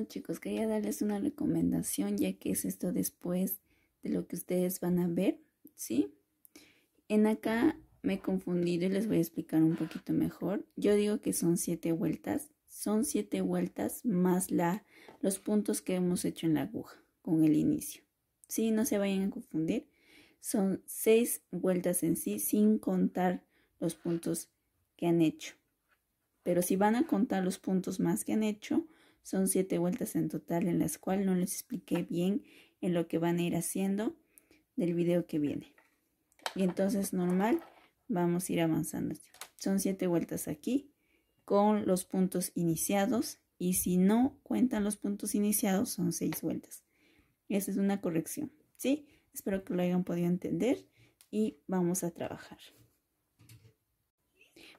Bueno chicos, quería darles una recomendación ya que es esto después de lo que ustedes van a ver, ¿sí? En acá me he confundido y les voy a explicar un poquito mejor. Yo digo que son 7 vueltas, son 7 vueltas más los puntos que hemos hecho en la aguja con el inicio, ¿sí? No se vayan a confundir, son 6 vueltas en sí sin contar los puntos que han hecho. Pero si van a contar los puntos más que han hecho, son 7 vueltas en total, en las cuales no les expliqué bien en lo que van a ir haciendo del video que viene. Y entonces normal, vamos a ir avanzando. Son 7 vueltas aquí con los puntos iniciados. Y si no cuentan los puntos iniciados, son 6 vueltas. Esa es una corrección, ¿sí? Espero que lo hayan podido entender y vamos a trabajar.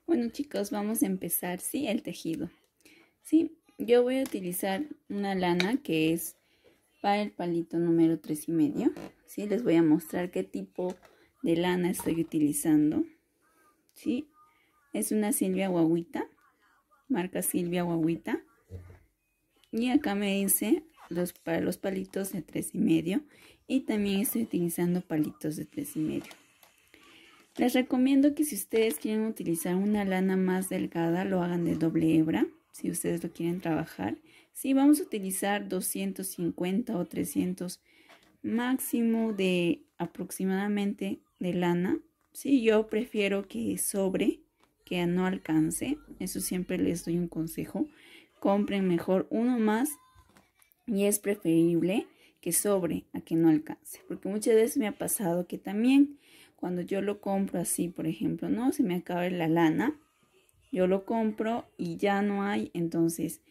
Bueno chicos, vamos a empezar, ¿sí? El tejido, ¿sí? Yo voy a utilizar una lana que es para el palito número 3,5, ¿sí? Les voy a mostrar qué tipo de lana estoy utilizando, ¿sí? Es una Silvia Guaguita, marca Silvia Guaguita. Y acá me dice para los palitos de 3,5 y también estoy utilizando palitos de 3,5. Les recomiendo que si ustedes quieren utilizar una lana más delgada, lo hagan de doble hebra, si ustedes lo quieren trabajar. Sí, vamos a utilizar 250 o 300 máximo de aproximadamente de lana. Sí, yo prefiero que sobre, que no alcance. Eso siempre les doy un consejo. Compren mejor uno más y es preferible que sobre a que no alcance. Porque muchas veces me ha pasado que también cuando yo lo compro así, por ejemplo, no se me acaba la lana, yo lo compro y ya no hay, entonces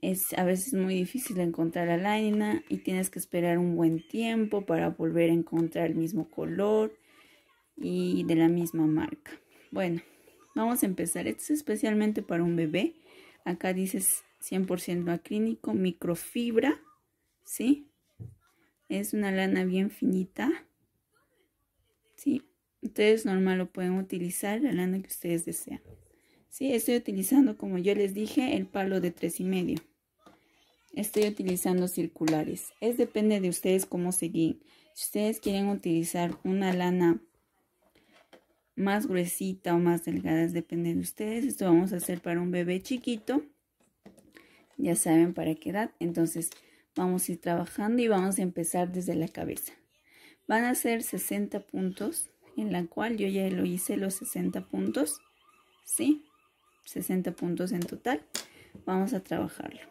es a veces muy difícil encontrar la lana y tienes que esperar un buen tiempo para volver a encontrar el mismo color y de la misma marca. Bueno, vamos a empezar. Esto es especialmente para un bebé. Acá dice 100% acrílico, microfibra, ¿sí? Es una lana bien finita, ¿sí? Ustedes normal lo pueden utilizar, la lana que ustedes desean. Sí, estoy utilizando, como yo les dije, el palo de 3,5. Estoy utilizando circulares. Depende de ustedes cómo se guíen. Si ustedes quieren utilizar una lana más gruesita o más delgada, depende de ustedes. Esto vamos a hacer para un bebé chiquito. Ya saben para qué edad. Entonces vamos a ir trabajando y vamos a empezar desde la cabeza. Van a ser 60 puntos, en la cual yo ya lo hice los 60 puntos. ¿Sí? 60 puntos en total. Vamos a trabajarlo.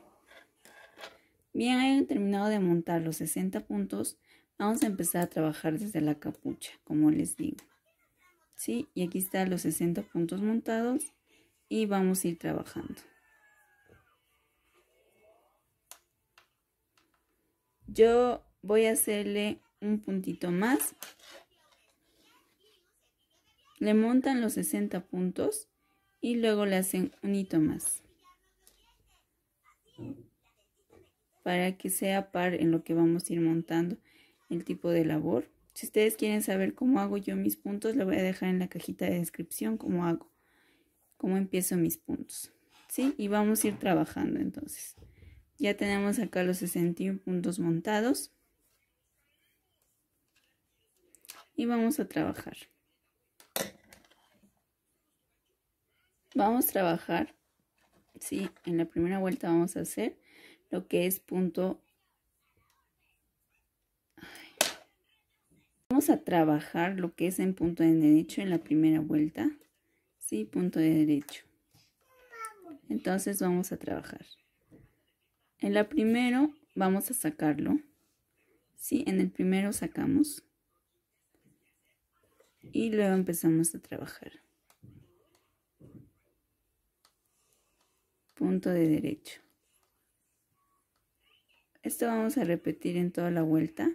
Bien, hayan terminado de montar los 60 puntos. Vamos a empezar a trabajar desde la capucha, como les digo. ¿Sí? Y aquí están los 60 puntos montados y vamos a ir trabajando. Yo voy a hacerle un puntito más. Le montan los 60 puntos y luego le hacen un hito más. Para que sea par en lo que vamos a ir montando el tipo de labor. Si ustedes quieren saber cómo hago yo mis puntos, le voy a dejar en la cajita de descripción cómo empiezo mis puntos. ¿Sí? Y vamos a ir trabajando entonces. Ya tenemos acá los 61 puntos montados. Y vamos a trabajar. Vamos a trabajar, ¿sí? En la primera vuelta vamos a hacer lo que es punto. Vamos a trabajar lo que es en punto de derecho en la primera vuelta, ¿sí? Punto de derecho. Entonces vamos a trabajar. En la primero vamos a sacarlo, ¿sí? En el primero sacamos y luego empezamos a trabajar. Punto de derecho. Esto vamos a repetir en toda la vuelta.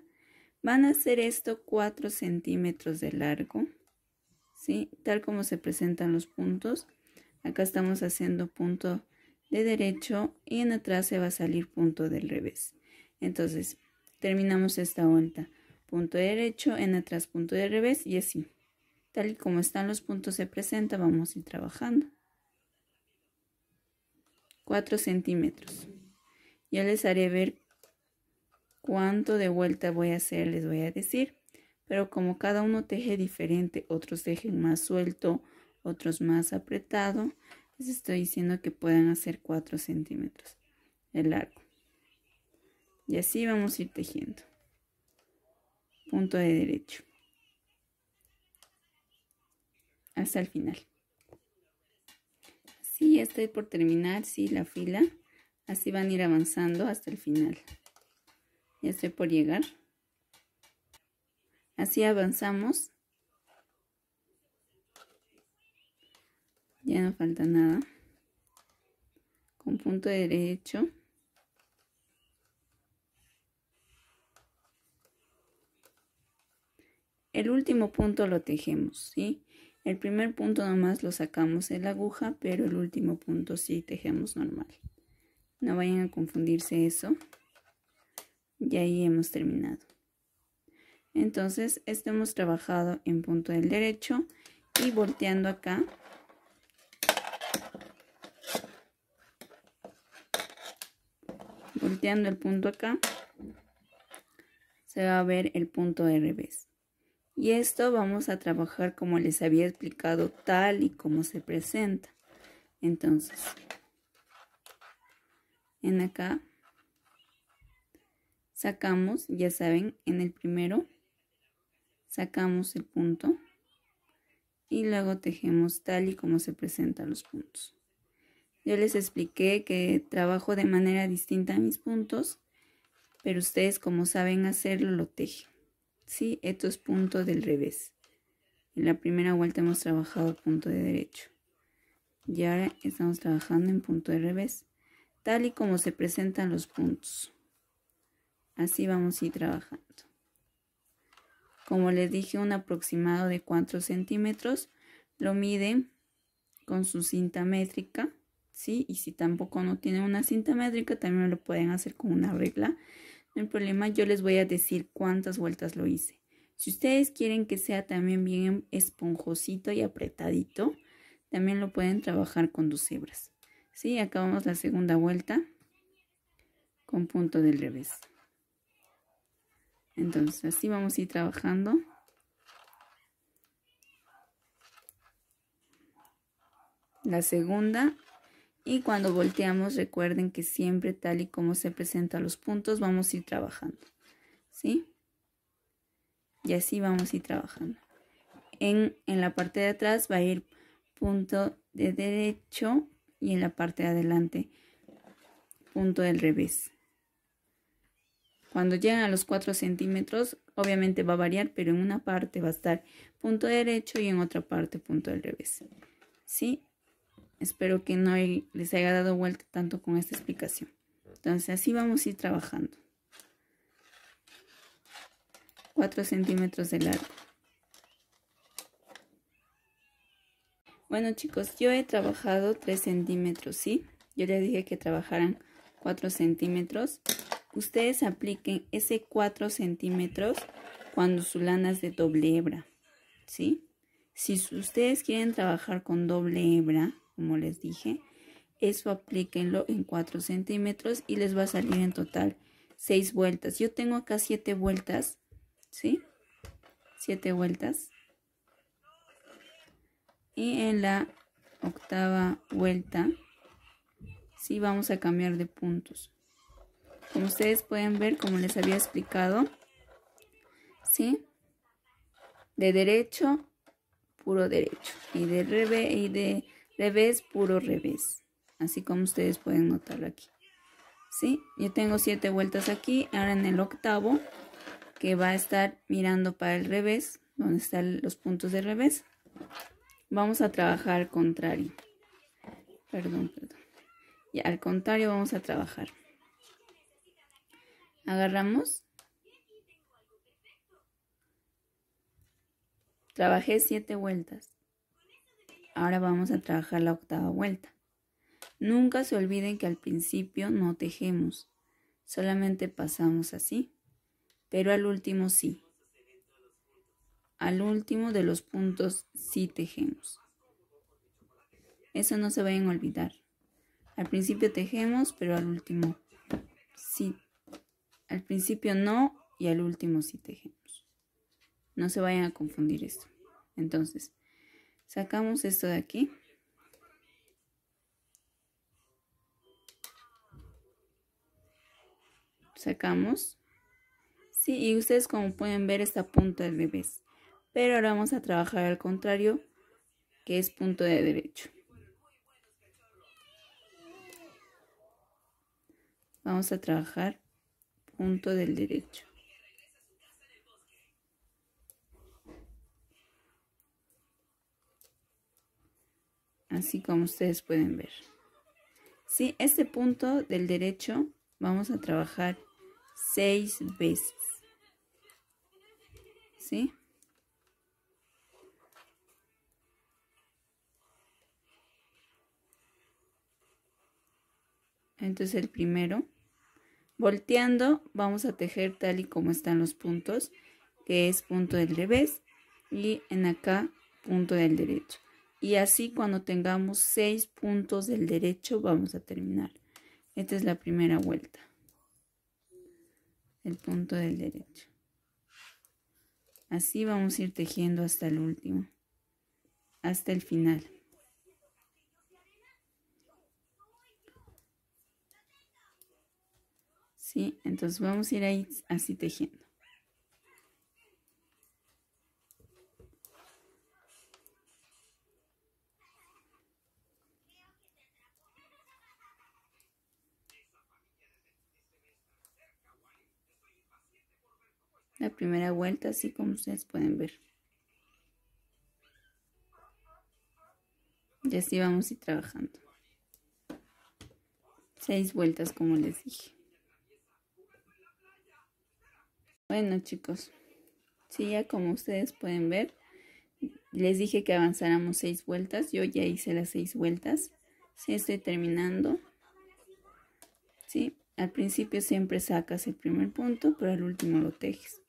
Van a hacer esto 4 centímetros de largo, ¿sí? Tal como se presentan los puntos. Acá estamos haciendo punto de derecho y en atrás se va a salir punto del revés. Entonces, terminamos esta vuelta. Punto de derecho, en atrás punto de revés y así. Tal y como están los puntos se presenta, vamos a ir trabajando. 4 centímetros. Yo les haré ver cuánto de vuelta voy a hacer, les voy a decir. Pero como cada uno teje diferente, otros tejen más suelto, otros más apretado, les estoy diciendo que puedan hacer 4 centímetros de largo. Y así vamos a ir tejiendo. Punto de derecho. Hasta el final. Así ya estoy por terminar, sí, la fila. Así van a ir avanzando hasta el final. Ya estoy por llegar. Así avanzamos. Ya no falta nada. Con punto de derecho. El último punto lo tejemos, ¿sí? El primer punto nomás lo sacamos en la aguja, pero el último punto sí tejemos normal. No vayan a confundirse eso. Y ahí hemos terminado. Entonces, esto hemos trabajado en punto del derecho y volteando acá. Volteando el punto acá, se va a ver el punto de revés. Y esto vamos a trabajar como les había explicado, tal y como se presenta. Entonces, en acá sacamos, ya saben, en el primero sacamos el punto y luego tejemos tal y como se presentan los puntos. Yo les expliqué que trabajo de manera distinta mis puntos, pero ustedes como saben hacerlo lo tejen. Sí, esto es punto del revés. En la primera vuelta hemos trabajado punto de derecho. Y ahora estamos trabajando en punto de revés, tal y como se presentan los puntos. Así vamos a ir trabajando. Como les dije, un aproximado de 4 centímetros. Lo miden con su cinta métrica, ¿sí? Y si tampoco no tienen una cinta métrica, también lo pueden hacer con una regla. No hay problema, yo les voy a decir cuántas vueltas lo hice. Si ustedes quieren que sea también bien esponjosito y apretadito, también lo pueden trabajar con 2 hebras. ¿Sí? Acabamos la segunda vuelta con punto del revés. Entonces, así vamos a ir trabajando. La segunda. Y cuando volteamos, recuerden que siempre tal y como se presentan los puntos, vamos a ir trabajando. ¿Sí? Y así vamos a ir trabajando. En la parte de atrás va a ir punto de derecho y en la parte de adelante punto del revés. Cuando llegan a los 4 centímetros, obviamente va a variar, pero en una parte va a estar punto derecho y en otra parte punto del revés. ¿Sí? Espero que no les haya dado vuelta tanto con esta explicación. Entonces así vamos a ir trabajando. 4 centímetros de largo. Bueno chicos, yo he trabajado 3 centímetros, ¿sí? Yo les dije que trabajaran 4 centímetros. Ustedes apliquen ese 4 centímetros cuando su lana es de doble hebra, ¿sí? Si ustedes quieren trabajar con doble hebra, como les dije, eso aplíquenlo en 4 centímetros y les va a salir en total 6 vueltas. Yo tengo acá 7 vueltas, ¿sí? 7 vueltas. Y en la octava vuelta, sí vamos a cambiar de puntos. Como ustedes pueden ver, como les había explicado, ¿sí? De derecho, puro derecho. Y de revés, puro revés. Así como ustedes pueden notarlo aquí. ¿Sí? Yo tengo 7 vueltas aquí. Ahora en el octavo, que va a estar mirando para el revés, donde están los puntos de revés. Vamos a trabajar al contrario. Perdón. Y al contrario vamos a trabajar. Agarramos. Trabajé 7 vueltas. Ahora vamos a trabajar la octava vuelta. Nunca se olviden que al principio no tejemos. Solamente pasamos así. Pero al último sí. Al último de los puntos sí tejemos. Eso no se vayan a olvidar. Al principio tejemos, pero al último sí, al principio no y al último sí tejemos. No se vayan a confundir esto. Entonces, sacamos esto de aquí. Sacamos. Sí, y ustedes como pueden ver esta punta al revés. Pero ahora vamos a trabajar al contrario, que es punto de derecho. Vamos a trabajar punto del derecho. Así como ustedes pueden ver. Sí, este punto del derecho vamos a trabajar 6 veces. ¿Sí? Entonces el primero, volteando, vamos a tejer tal y como están los puntos, que es punto del revés y en acá punto del derecho. Y así cuando tengamos 6 puntos del derecho vamos a terminar. Esta es la primera vuelta. El punto del derecho. Así vamos a ir tejiendo hasta el último, hasta el final. ¿Sí? Entonces vamos a ir ahí así tejiendo. La primera vuelta, así como ustedes pueden ver. Y así vamos a ir trabajando. 6 vueltas, como les dije. Bueno, chicos, sí, ya como ustedes pueden ver, les dije que avanzáramos 6 vueltas. Yo ya hice las 6 vueltas. Sí, estoy terminando. Sí, al principio siempre sacas el primer punto, pero al último lo tejes.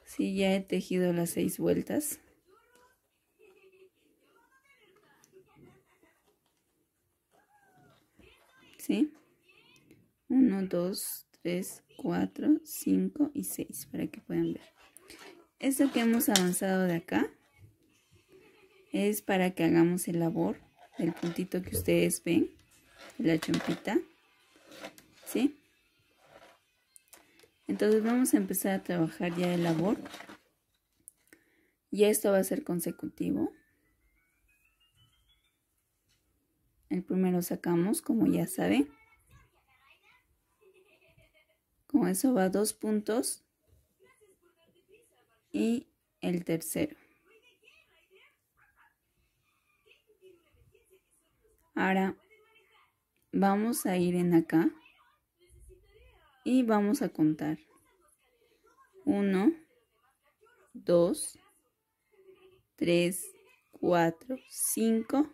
Sí, ya he tejido las 6 vueltas. ¿Sí? 1, 2, 3, 4, 5 y 6 para que puedan ver. Esto que hemos avanzado de acá es para que hagamos el labor del puntito que ustedes ven, de la chompita. ¿Sí? Entonces vamos a empezar a trabajar ya el labor. Y esto va a ser consecutivo. El primero sacamos, como ya saben. Con eso va 2 puntos. Y el tercero. Ahora vamos a ir en acá. Y vamos a contar. 1, 2, 3, 4, 5.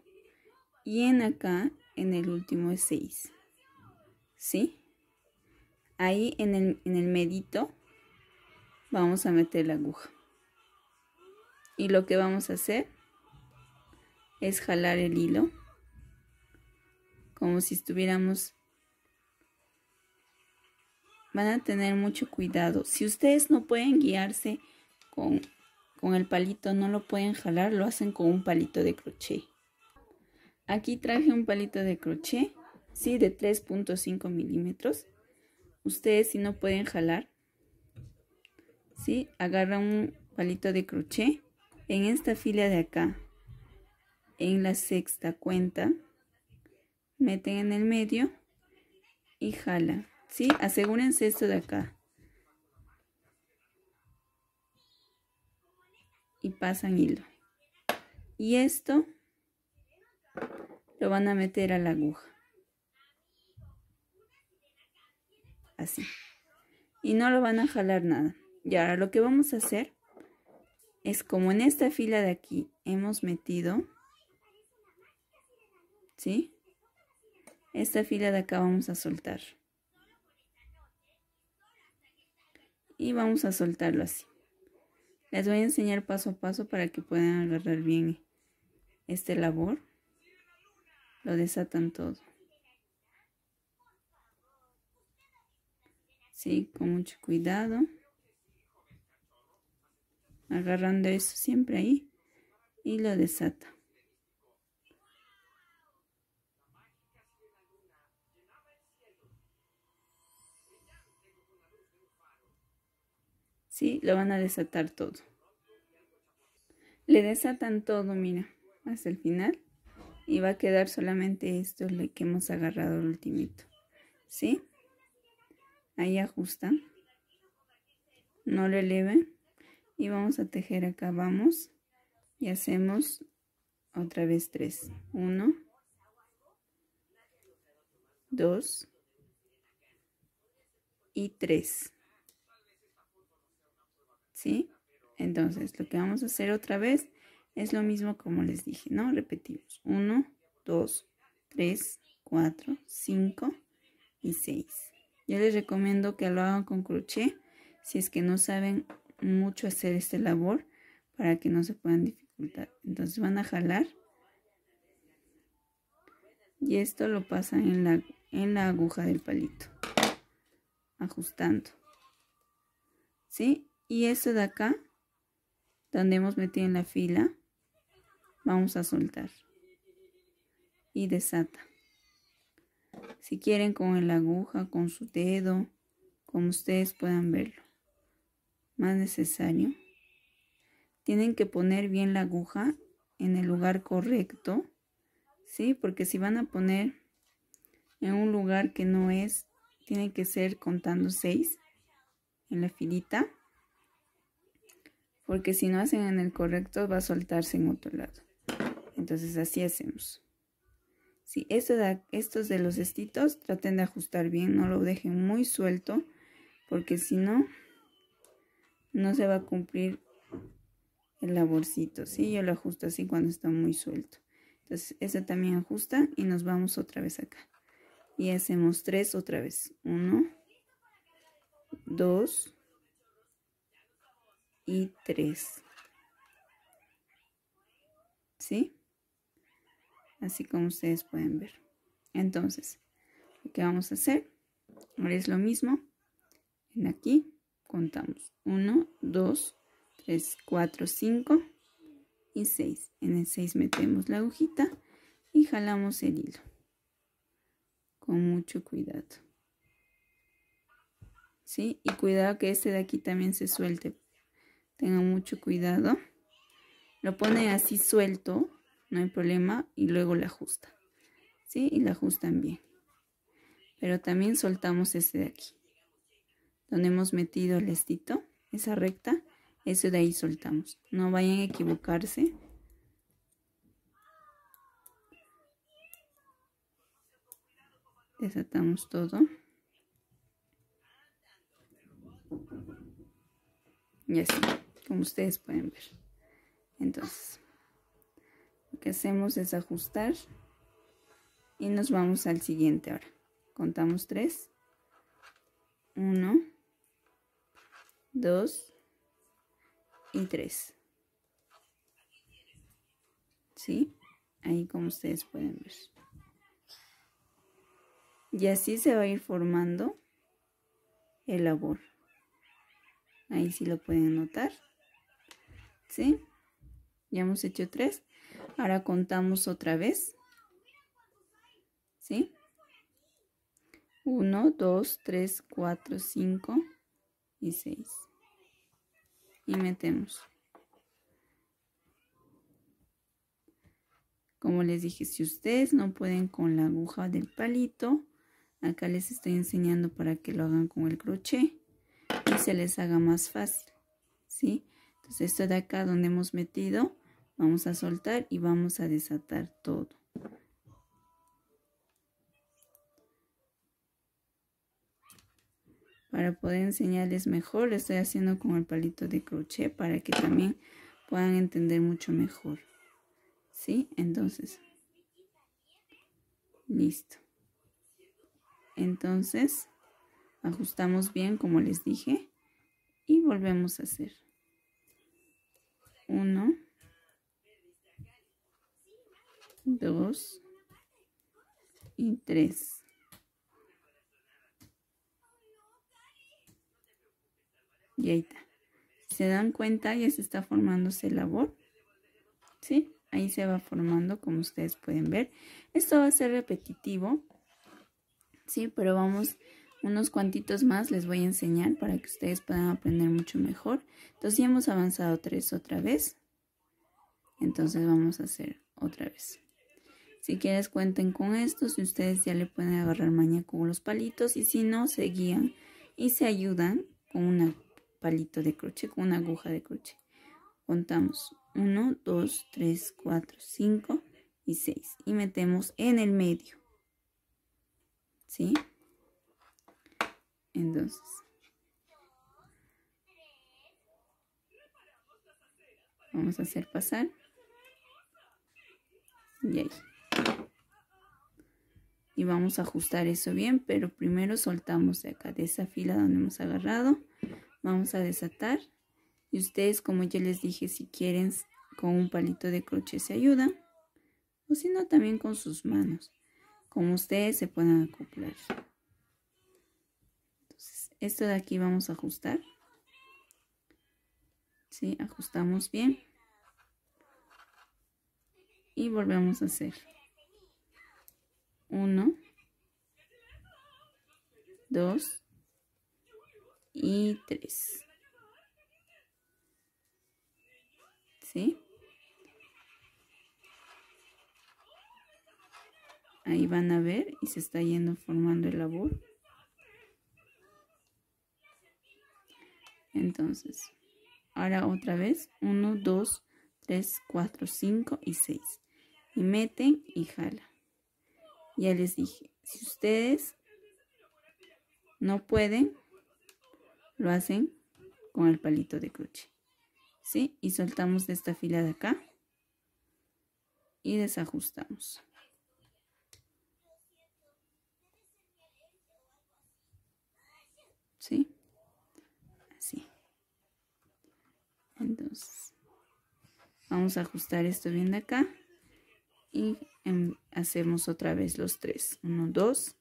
Y en acá, en el último es 6. ¿Sí? Ahí en el medito vamos a meter la aguja. Y lo que vamos a hacer es jalar el hilo. Como si estuviéramos... Van a tener mucho cuidado. Si ustedes no pueden guiarse con el palito, no lo pueden jalar, lo hacen con un palito de crochet. Aquí traje un palito de crochet, sí, de 3.5 milímetros. Ustedes si no pueden jalar, sí, agarran un palito de crochet en esta fila de acá, en la sexta cuenta, meten en el medio y jalan, sí, asegúrense esto de acá. Y pasan hilo. Y esto lo van a meter a la aguja. Así. Y no lo van a jalar nada. Y ahora lo que vamos a hacer es como en esta fila de aquí hemos metido, ¿sí? Esta fila de acá vamos a soltar. Y vamos a soltarlo así. Les voy a enseñar paso a paso para que puedan agarrar bien este labor. Lo desatan todo. Sí, con mucho cuidado. Agarrando eso siempre ahí y lo desata. Sí, lo van a desatar todo. Le desatan todo, mira, hasta el final. Y va a quedar solamente esto que hemos agarrado el ultimito. ¿Sí? Ahí ajustan. No lo eleven. Y vamos a tejer acá, vamos. Y hacemos otra vez 3. 1, 2 y 3. ¿Sí? Entonces, lo que vamos a hacer otra vez es lo mismo como les dije, ¿no? Repetimos. 1, 2, 3, 4, 5 y 6. Yo les recomiendo que lo hagan con crochet si es que no saben mucho hacer esta labor para que no se puedan dificultar. Entonces van a jalar y esto lo pasan en la aguja del palito, ajustando. ¿Sí? Y esto de acá, donde hemos metido en la fila, vamos a soltar y desata. Si quieren con la aguja, con su dedo, como ustedes puedan verlo. Más necesario. Tienen que poner bien la aguja en el lugar correcto, ¿sí? Porque si van a poner en un lugar que no es, tiene que ser contando 6 en la filita. Porque si no hacen en el correcto, va a soltarse en otro lado. Entonces así hacemos. Sí, estos de los cestitos, traten de ajustar bien, no lo dejen muy suelto, porque si no, no se va a cumplir el laborcito, ¿sí? Yo lo ajusto así cuando está muy suelto. Entonces, eso también ajusta y nos vamos otra vez acá. Y hacemos 3 otra vez. 1, 2 y 3. ¿Sí? Así como ustedes pueden ver. Entonces, lo que vamos a hacer ahora es lo mismo. En aquí contamos 1, 2, 3, 4, 5 y 6. En el 6 metemos la agujita y jalamos el hilo. Con mucho cuidado. ¿Sí? Y cuidado que este de aquí también se suelte. Tengan mucho cuidado. Lo ponen así suelto, no hay problema, y luego le ajustan. ¿Sí? Y le ajustan bien. Pero también soltamos este de aquí. Donde hemos metido el estito, esa recta, eso de ahí soltamos. No vayan a equivocarse. Desatamos todo. Y así, como ustedes pueden ver. Entonces, lo que hacemos es ajustar y nos vamos al siguiente ahora. Contamos 3. 1, 2 y 3. ¿Sí? Ahí como ustedes pueden ver. Y así se va a ir formando el labor. Ahí sí lo pueden notar. ¿Sí? Ya hemos hecho 3. Ahora contamos otra vez. ¿Sí? 1, 2, 3, 4, 5 y 6. Y metemos. Como les dije, si ustedes no pueden con la aguja del palito, acá les estoy enseñando para que lo hagan con el crochet y se les haga más fácil. ¿Sí? Entonces esto de acá donde hemos metido, vamos a soltar y vamos a desatar todo. Para poder enseñarles mejor, lo estoy haciendo con el palito de crochet para que también puedan entender mucho mejor. ¿Sí? Entonces, listo. Entonces, ajustamos bien como les dije y volvemos a hacer. 1, 2 y 3. Y ahí está. Si se dan cuenta, ya se está formándose el labor. ¿Sí? Ahí se va formando, como ustedes pueden ver. Esto va a ser repetitivo. Sí, pero vamos unos cuantitos más les voy a enseñar para que ustedes puedan aprender mucho mejor. Entonces ya hemos avanzado 3 otra vez. Entonces vamos a hacer otra vez. Si quieres cuenten con esto, si ustedes ya le pueden agarrar maña con los palitos y si no, se guían y se ayudan con un palito de crochet, con una aguja de crochet. Contamos 1, 2, 3, 4, 5 y 6 y metemos en el medio. ¿Sí? Entonces, vamos a hacer pasar. Y ahí. Y vamos a ajustar eso bien, pero primero soltamos de acá, de esa fila donde hemos agarrado. Vamos a desatar. Y ustedes, como yo les dije, si quieren con un palito de crochet se ayudan. O si no, también con sus manos. Como ustedes se puedan acoplar. Entonces, esto de aquí vamos a ajustar. ¿Sí? Ajustamos bien. Y volvemos a hacer. 1, 2 y 3. ¿Sí? Ahí van a ver y se está yendo formando el labor. Entonces, ahora otra vez 1, 2, 3, 4, 5 y 6. Y meten y jalan. Ya les dije, si ustedes no pueden, lo hacen con el palito de crochet. ¿Sí? Y soltamos de esta fila de acá y desajustamos. ¿Sí? Así. Entonces, vamos a ajustar esto bien de acá y hacemos otra vez los 3. 1, 2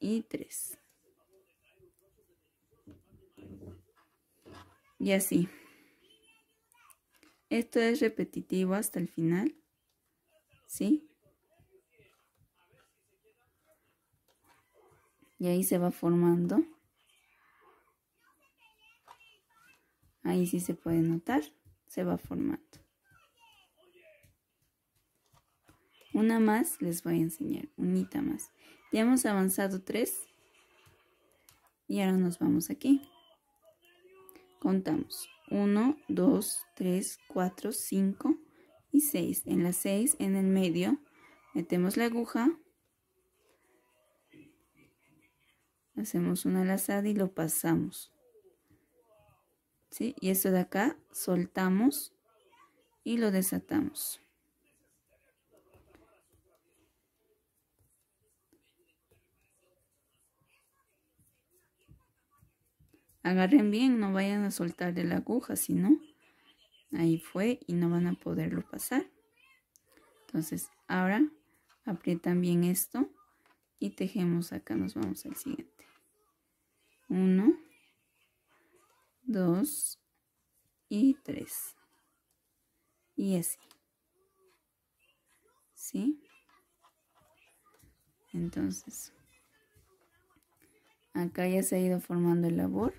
y 3. Y así. Esto es repetitivo hasta el final. ¿Sí? Y ahí se va formando. Ahí sí se puede notar. Se va formando. Una más les voy a enseñar. Unita más. Ya hemos avanzado 3. Y ahora nos vamos aquí. Contamos. 1, 2, 3, 4, 5 y 6. En la 6, en el medio, metemos la aguja. Hacemos una lazada y lo pasamos. ¿Sí? Y esto de acá soltamos y lo desatamos. Agarren bien, no vayan a soltar de la aguja, si no, ahí fue y no van a poderlo pasar. Entonces, ahora aprietan bien esto y tejemos acá, nos vamos al siguiente. 1, 2 y 3. Y así. ¿Sí? Entonces, acá ya se ha ido formando el labor.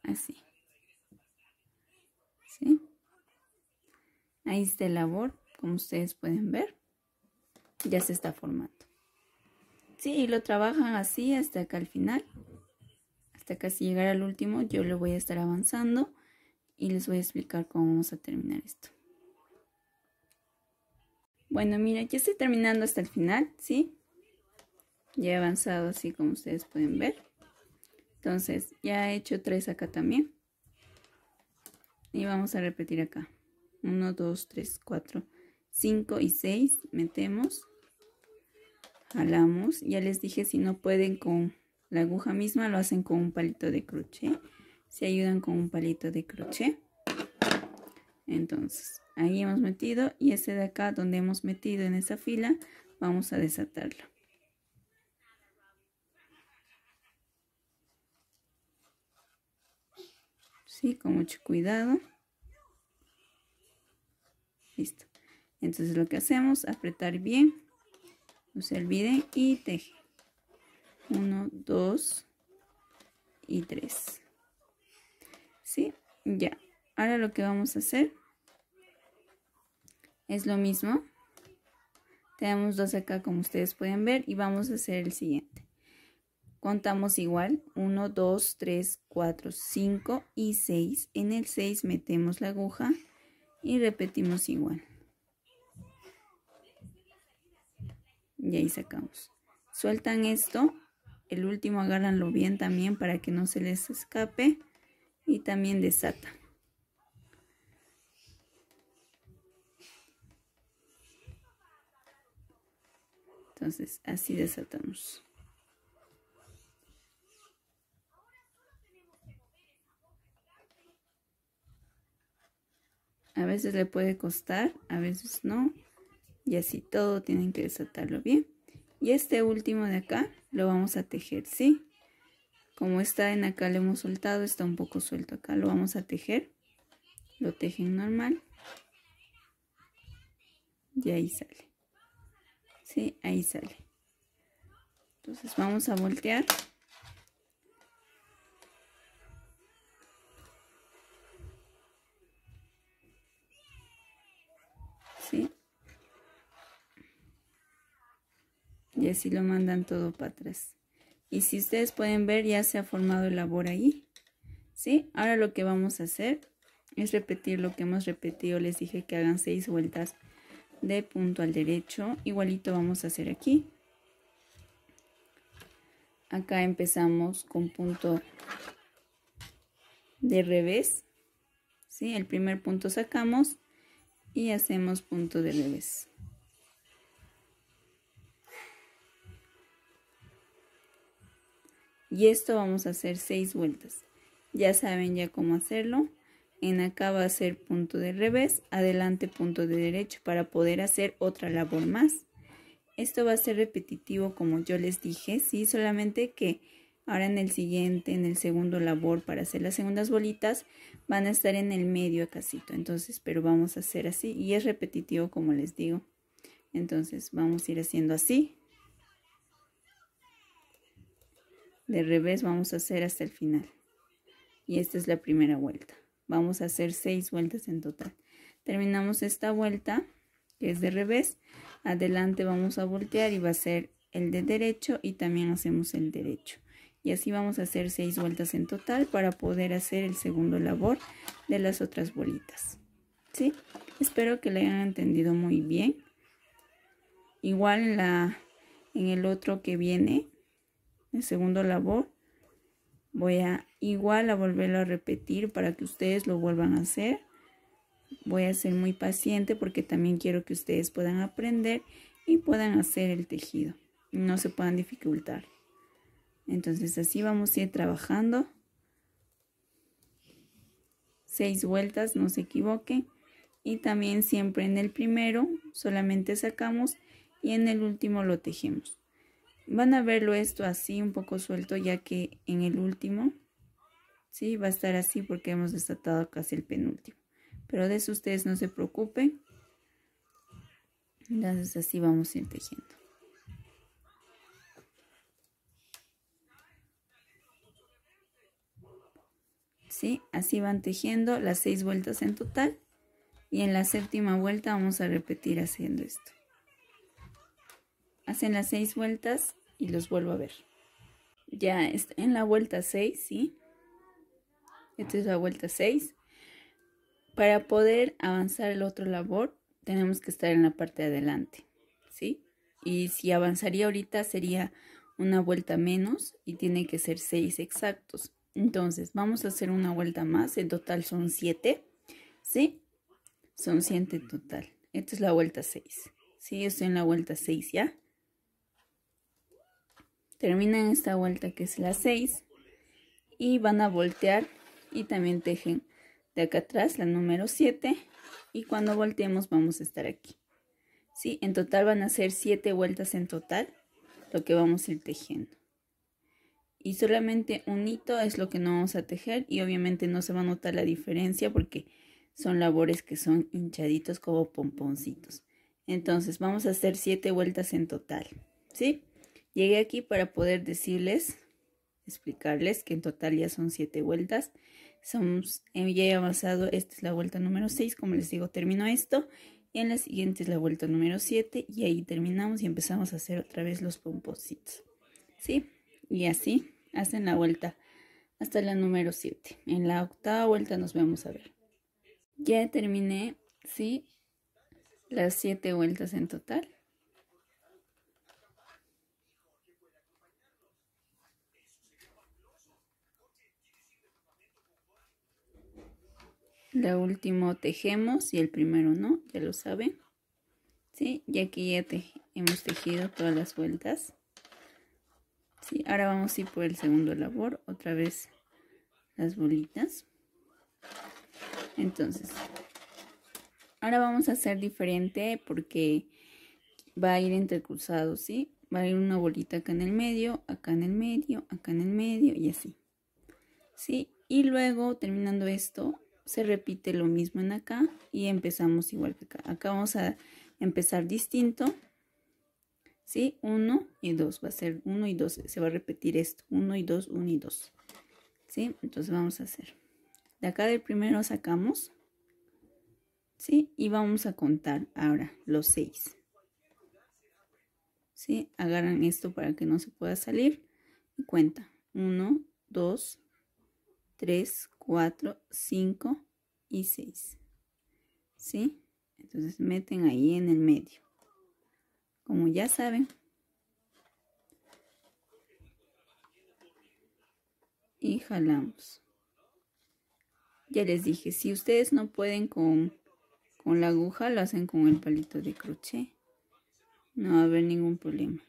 Así. ¿Sí? Ahí está el labor, como ustedes pueden ver. Ya se está formando. Sí, y lo trabajan así hasta acá al final. Hasta casi llegar al último, yo lo voy a estar avanzando y les voy a explicar cómo vamos a terminar esto. Bueno, mira, ya estoy terminando hasta el final, ¿sí? Ya he avanzado así como ustedes pueden ver. Entonces, ya he hecho 3 acá también. Y vamos a repetir acá. 1, 2, 3, 4, 5 y 6. Metemos. Jalamos. Ya les dije, si no pueden con la aguja misma, lo hacen con un palito de crochet. se ayudan con un palito de crochet. Entonces ahí hemos metido, y este de acá donde hemos metido en esa fila vamos a desatarlo. Sí, con mucho cuidado. Listo. Entonces lo que hacemos, apretar bien, no se olviden, y teje. 1, 2 y 3. ¿Sí? Ya. Ahora lo que vamos a hacer es lo mismo. Tenemos 2 acá, como ustedes pueden ver, y vamos a hacer el siguiente. Contamos igual, 1, 2, 3, 4, 5 y 6. En el 6 metemos la aguja y repetimos igual. Y ahí sacamos. Sueltan esto, el último agárranlo bien también para que no se les escape, y también desata. Entonces así desatamos. A veces le puede costar, a veces no. Y así todo tienen que desatarlo bien. Y este último de acá lo vamos a tejer, ¿sí? Como está en acá lo hemos soltado, está un poco suelto acá. Lo vamos a tejer. Lo tejen normal. Y ahí sale. ¿Sí? Ahí sale. Entonces vamos a voltear. ¿Sí? Y así lo mandan todo para atrás. Y si ustedes pueden ver, ya se ha formado el labor ahí. ¿Sí? Ahora lo que vamos a hacer es repetir lo que hemos repetido. Les dije que hagan 6 vueltas de punto al derecho. Igualito vamos a hacer aquí. Acá empezamos con punto de revés. ¿Sí? El primer punto sacamos y hacemos punto de revés. Y esto vamos a hacer 6 vueltas. Ya saben ya cómo hacerlo. En acá va a ser punto de revés, adelante punto de derecho para poder hacer otra labor más. Esto va a ser repetitivo como yo les dije, sí, solamente que ahora en el siguiente, en el segundo labor para hacer las segundas bolitas, van a estar en el medio casito. Entonces, pero vamos a hacer así y es repetitivo como les digo. Entonces vamos a ir haciendo así. De revés vamos a hacer hasta el final. Y esta es la primera vuelta. Vamos a hacer 6 vueltas en total. Terminamos esta vuelta, que es de revés. Adelante vamos a voltear y va a ser el de derecho y también hacemos el derecho. Y así vamos a hacer 6 vueltas en total para poder hacer el segundo labor de las otras bolitas. ¿Sí? Espero que lo hayan entendido muy bien. Igual en el otro que viene, el segundo labor, voy a igual a volverlo a repetir para que ustedes lo vuelvan a hacer. Voy a ser muy paciente porque también quiero que ustedes puedan aprender y puedan hacer el tejido. No se puedan dificultar. Entonces así vamos a ir trabajando. 6 vueltas, no se equivoquen. Y también siempre en el primero solamente sacamos y en el último lo tejemos. Van a verlo esto así un poco suelto, ya que en el último, sí, va a estar así porque hemos desatado casi el penúltimo. Pero de eso ustedes no se preocupen. Entonces así vamos a ir tejiendo. Sí, así van tejiendo las 6 vueltas en total. Y en la séptima vuelta vamos a repetir haciendo esto. Hacen las 6 vueltas y los vuelvo a ver. Ya está en la vuelta 6, ¿sí? Esta es la vuelta 6. Para poder avanzar el otro labor, tenemos que estar en la parte de adelante, ¿sí? Y si avanzaría ahorita sería una vuelta menos y tiene que ser 6 exactos. Entonces, vamos a hacer una vuelta más. En total son 7, ¿sí? Son 7 en total. Esta es la vuelta 6. Sí, estoy en la vuelta 6 ya. Terminan esta vuelta que es la 6 y van a voltear Y también tejen de acá atrás la número 7 y cuando volteemos vamos a estar aquí. ¿Sí? En total van a ser 7 vueltas en total lo que vamos a ir tejiendo. Y solamente un hito es lo que no vamos a tejer y obviamente no se va a notar la diferencia porque son labores que son hinchaditos como pomponcitos. Entonces vamos a hacer 7 vueltas en total, ¿sí? Llegué aquí para poder explicarles que en total ya son 7 vueltas. Ya he avanzado, esta es la vuelta número 6, como les digo, termino esto. Y en la siguiente es la vuelta número 7 y ahí terminamos y empezamos a hacer otra vez los pomponcitos, ¿sí? Y así hacen la vuelta hasta la número 7. En la octava vuelta nos vamos a ver. Ya terminé, ¿sí? Las 7 vueltas en total. La última tejemos y el primero no, ya lo saben. ¿Sí? Y aquí ya hemos tejido todas las vueltas. ¿Sí? Ahora vamos a ir por el segundo labor, otra vez las bolitas. Entonces, ahora vamos a hacer diferente porque va a ir entrecruzado, ¿sí? Va a ir una bolita acá en el medio, acá en el medio, acá en el medio y así. ¿Sí? Y luego, terminando esto, se repite lo mismo en acá y empezamos igual que acá. Acá vamos a empezar distinto. ¿Sí? 1 y 2. Va a ser 1 y 2. Se va a repetir esto. 1 y 2, 1 y 2. ¿Sí? Entonces vamos a hacer. De acá del primero sacamos. ¿Sí? Y vamos a contar ahora los 6. ¿Sí? Agarran esto para que no se pueda salir. Y cuenta. 1, 2, 3, 4, 5 y 6. ¿Sí? Entonces meten ahí en el medio. Como ya saben. Y jalamos. Ya les dije, si ustedes no pueden con la aguja, lo hacen con el palito de crochet. No va a haber ningún problema.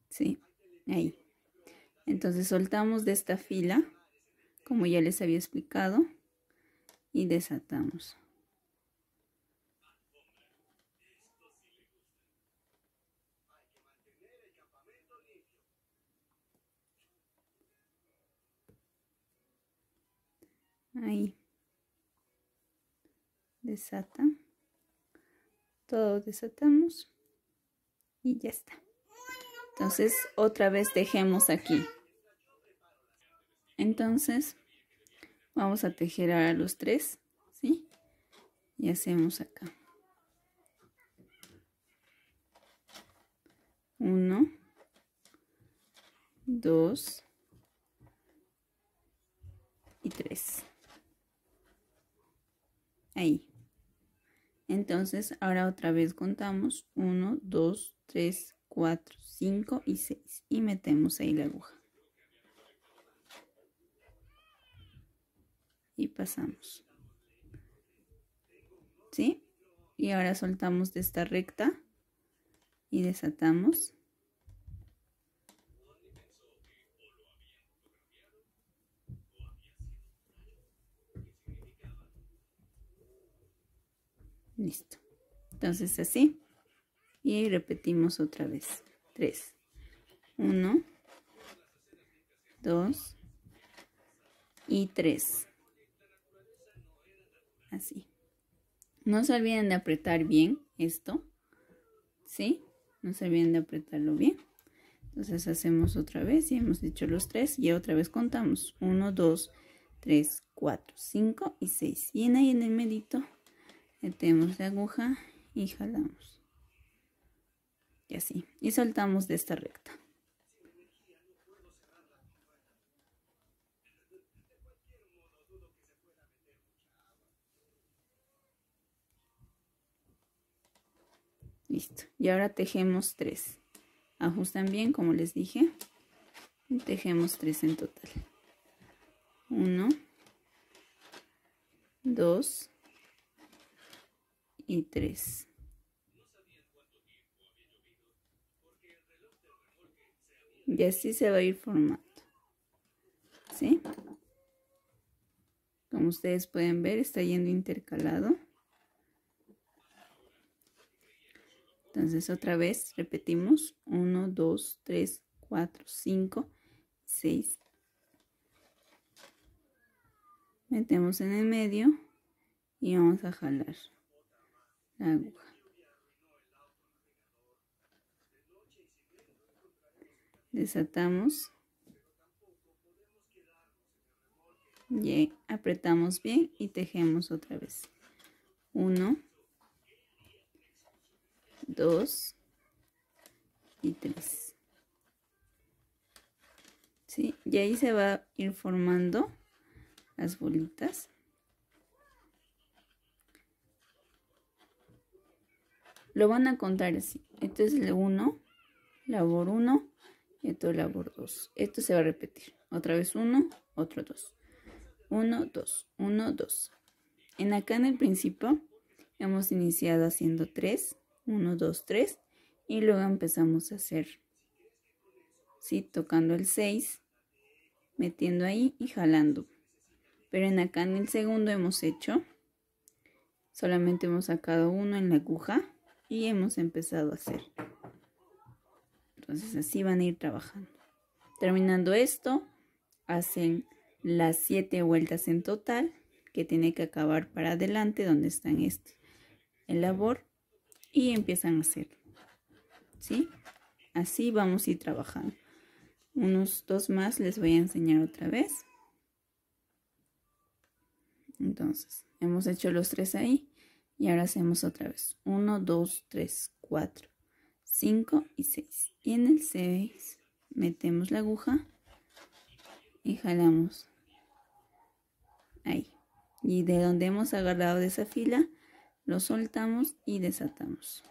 Sí, ahí. Entonces soltamos de esta fila, como ya les había explicado, y desatamos. Ahí. Desata. Todo desatamos. Y ya está. Entonces otra vez tejemos aquí. Entonces vamos a tejer ahora los 3, ¿sí? Y hacemos acá. 1, 2 y 3. Ahí. Entonces ahora otra vez contamos 1, 2, 3, 4, 5 y 6 y metemos ahí la aguja y pasamos, ¿sí? Y ahora soltamos de esta recta y desatamos. Listo. Entonces así. Y repetimos otra vez. 3. 1, 2 y 3. Así. No se olviden de apretar bien esto. ¿Sí? No se olviden de apretarlo bien. Entonces hacemos otra vez y hemos hecho los 3 y otra vez contamos. 1, 2, 3, 4, 5 y 6. Y ahí en el medito metemos la aguja y jalamos. Y así. Y soltamos de esta recta. Listo. Y ahora tejemos 3. Ajustan bien como les dije. Y tejemos 3 en total. 1, 2 y 3. Y así se va a ir formando, ¿sí? Como ustedes pueden ver, está yendo intercalado. Entonces otra vez repetimos 1, 2, 3, 4, 5, 6. Metemos en el medio y vamos a jalar la aguja. Desatamos y apretamos bien y tejemos otra vez. 1, 2 y 3. ¿Sí? Y ahí se va a ir formando las bolitas. Lo van a contar así. Esto es el 1, labor 1 y esto es labor 2. Esto se va a repetir. Otra vez 1, otro 2. 1, 2, 1, 2. Acá en el principio hemos iniciado haciendo 3. 1, 2, 3. Y luego empezamos a hacer, ¿sí? Tocando el 6, metiendo ahí y jalando. Pero acá en el segundo hemos hecho, solamente hemos sacado 1 en la aguja y hemos empezado a hacer. Entonces así van a ir trabajando. Terminando esto, hacen las 7 vueltas en total, que tiene que acabar para adelante donde están el labor, y empiezan a hacer, ¿sí? Así vamos a ir trabajando. Unos 2 más les voy a enseñar otra vez. Entonces, hemos hecho los 3 ahí y ahora hacemos otra vez. 1, 2, 3, 4, 5 y 6. Y en el 6 metemos la aguja y jalamos ahí. Y de donde hemos agarrado de esa fila, lo soltamos y desatamos.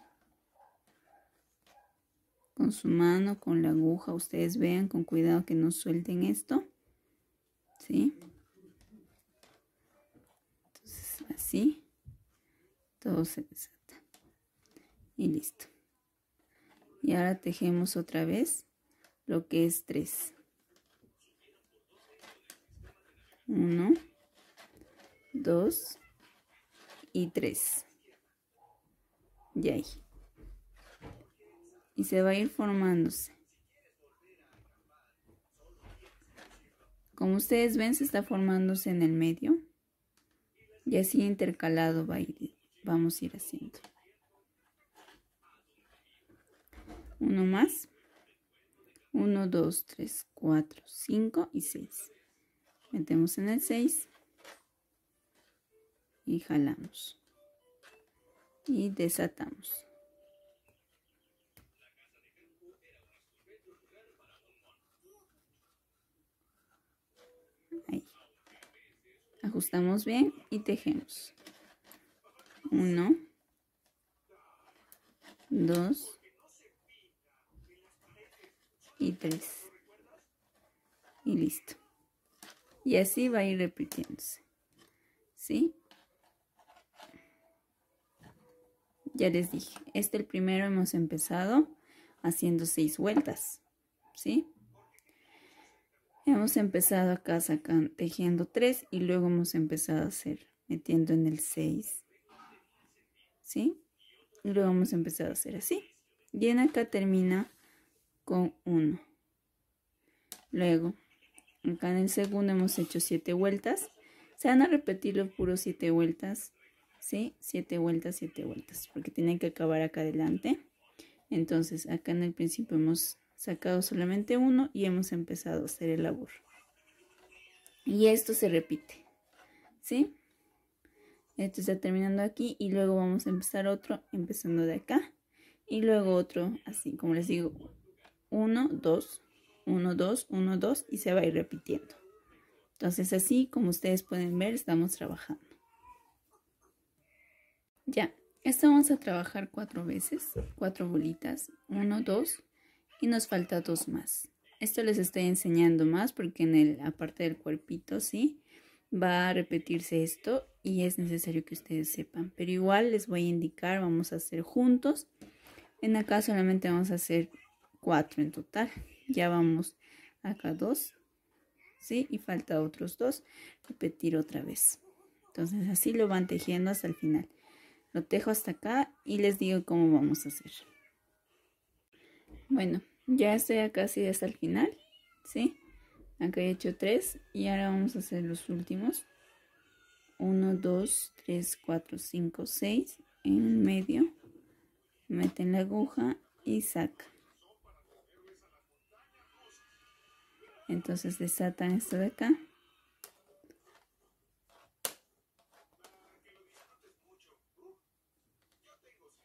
Con su mano, con la aguja, ustedes vean con cuidado que no suelten esto. ¿Sí? Entonces así, todo se desata. Y listo. Y ahora tejemos otra vez lo que es 3. 1, 2 y 3. Y ahí. Y se va a ir formándose. Como ustedes ven, se está formándose en el medio. Y así intercalado vamos a ir haciendo. Uno más. 1, 2, 3, 4, 5 y 6. Metemos en el 6. Y jalamos. Y desatamos. Ahí. Ajustamos bien y tejemos. 1, 2 y 3. Y listo. Y así va a ir repitiéndose. ¿Sí? Ya les dije, el primero hemos empezado haciendo 6 vueltas. ¿Sí? Hemos empezado acá tejiendo 3 y luego hemos empezado a hacer metiendo en el 6. ¿Sí? Y luego hemos empezado a hacer así. Y en acá termina con 1. Luego, acá en el segundo hemos hecho 7 vueltas. Se van a repetir los puros 7 vueltas. ¿Sí? 7 vueltas, 7 vueltas. Porque tienen que acabar acá adelante. Entonces, acá en el principio hemos sacado solamente 1 y hemos empezado a hacer el labor. Y esto se repite. ¿Sí? Esto está terminando aquí y luego vamos a empezar otro empezando de acá. Y luego otro así, como les digo, 1, 2, 1, 2, 1, 2 y se va a ir repitiendo. Entonces así como ustedes pueden ver estamos trabajando. Ya, esto vamos a trabajar 4 veces, 4 bolitas, 1, 2 y nos falta 2 más. Esto les estoy enseñando más porque en la parte del cuerpito, ¿sí? Va a repetirse esto y es necesario que ustedes sepan. Pero igual les voy a indicar, vamos a hacer juntos. En acá solamente vamos a hacer 4 en total. Ya vamos acá 2, ¿sí? Y falta otros 2, repetir otra vez. Entonces así lo van tejiendo hasta el final. Lo tejo hasta acá y les digo cómo vamos a hacer. Bueno, ya estoy casi hasta el final, ¿sí? Acá he hecho 3 y ahora vamos a hacer los últimos. 1, 2, 3, 4, 5, 6. En el medio, meten la aguja y saca. Entonces desatan esto de acá.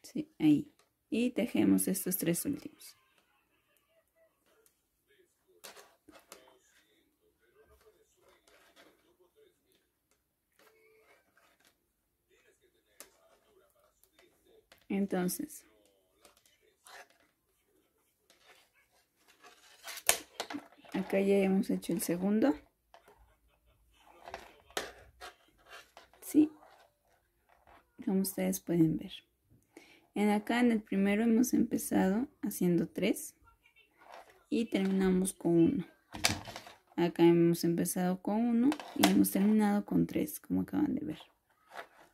Sí, ahí. Y tejemos estos 3 últimos. Entonces, acá ya hemos hecho el segundo. Sí, como ustedes pueden ver. Acá en el primero hemos empezado haciendo 3 y terminamos con 1. Acá hemos empezado con 1 y hemos terminado con 3, como acaban de ver.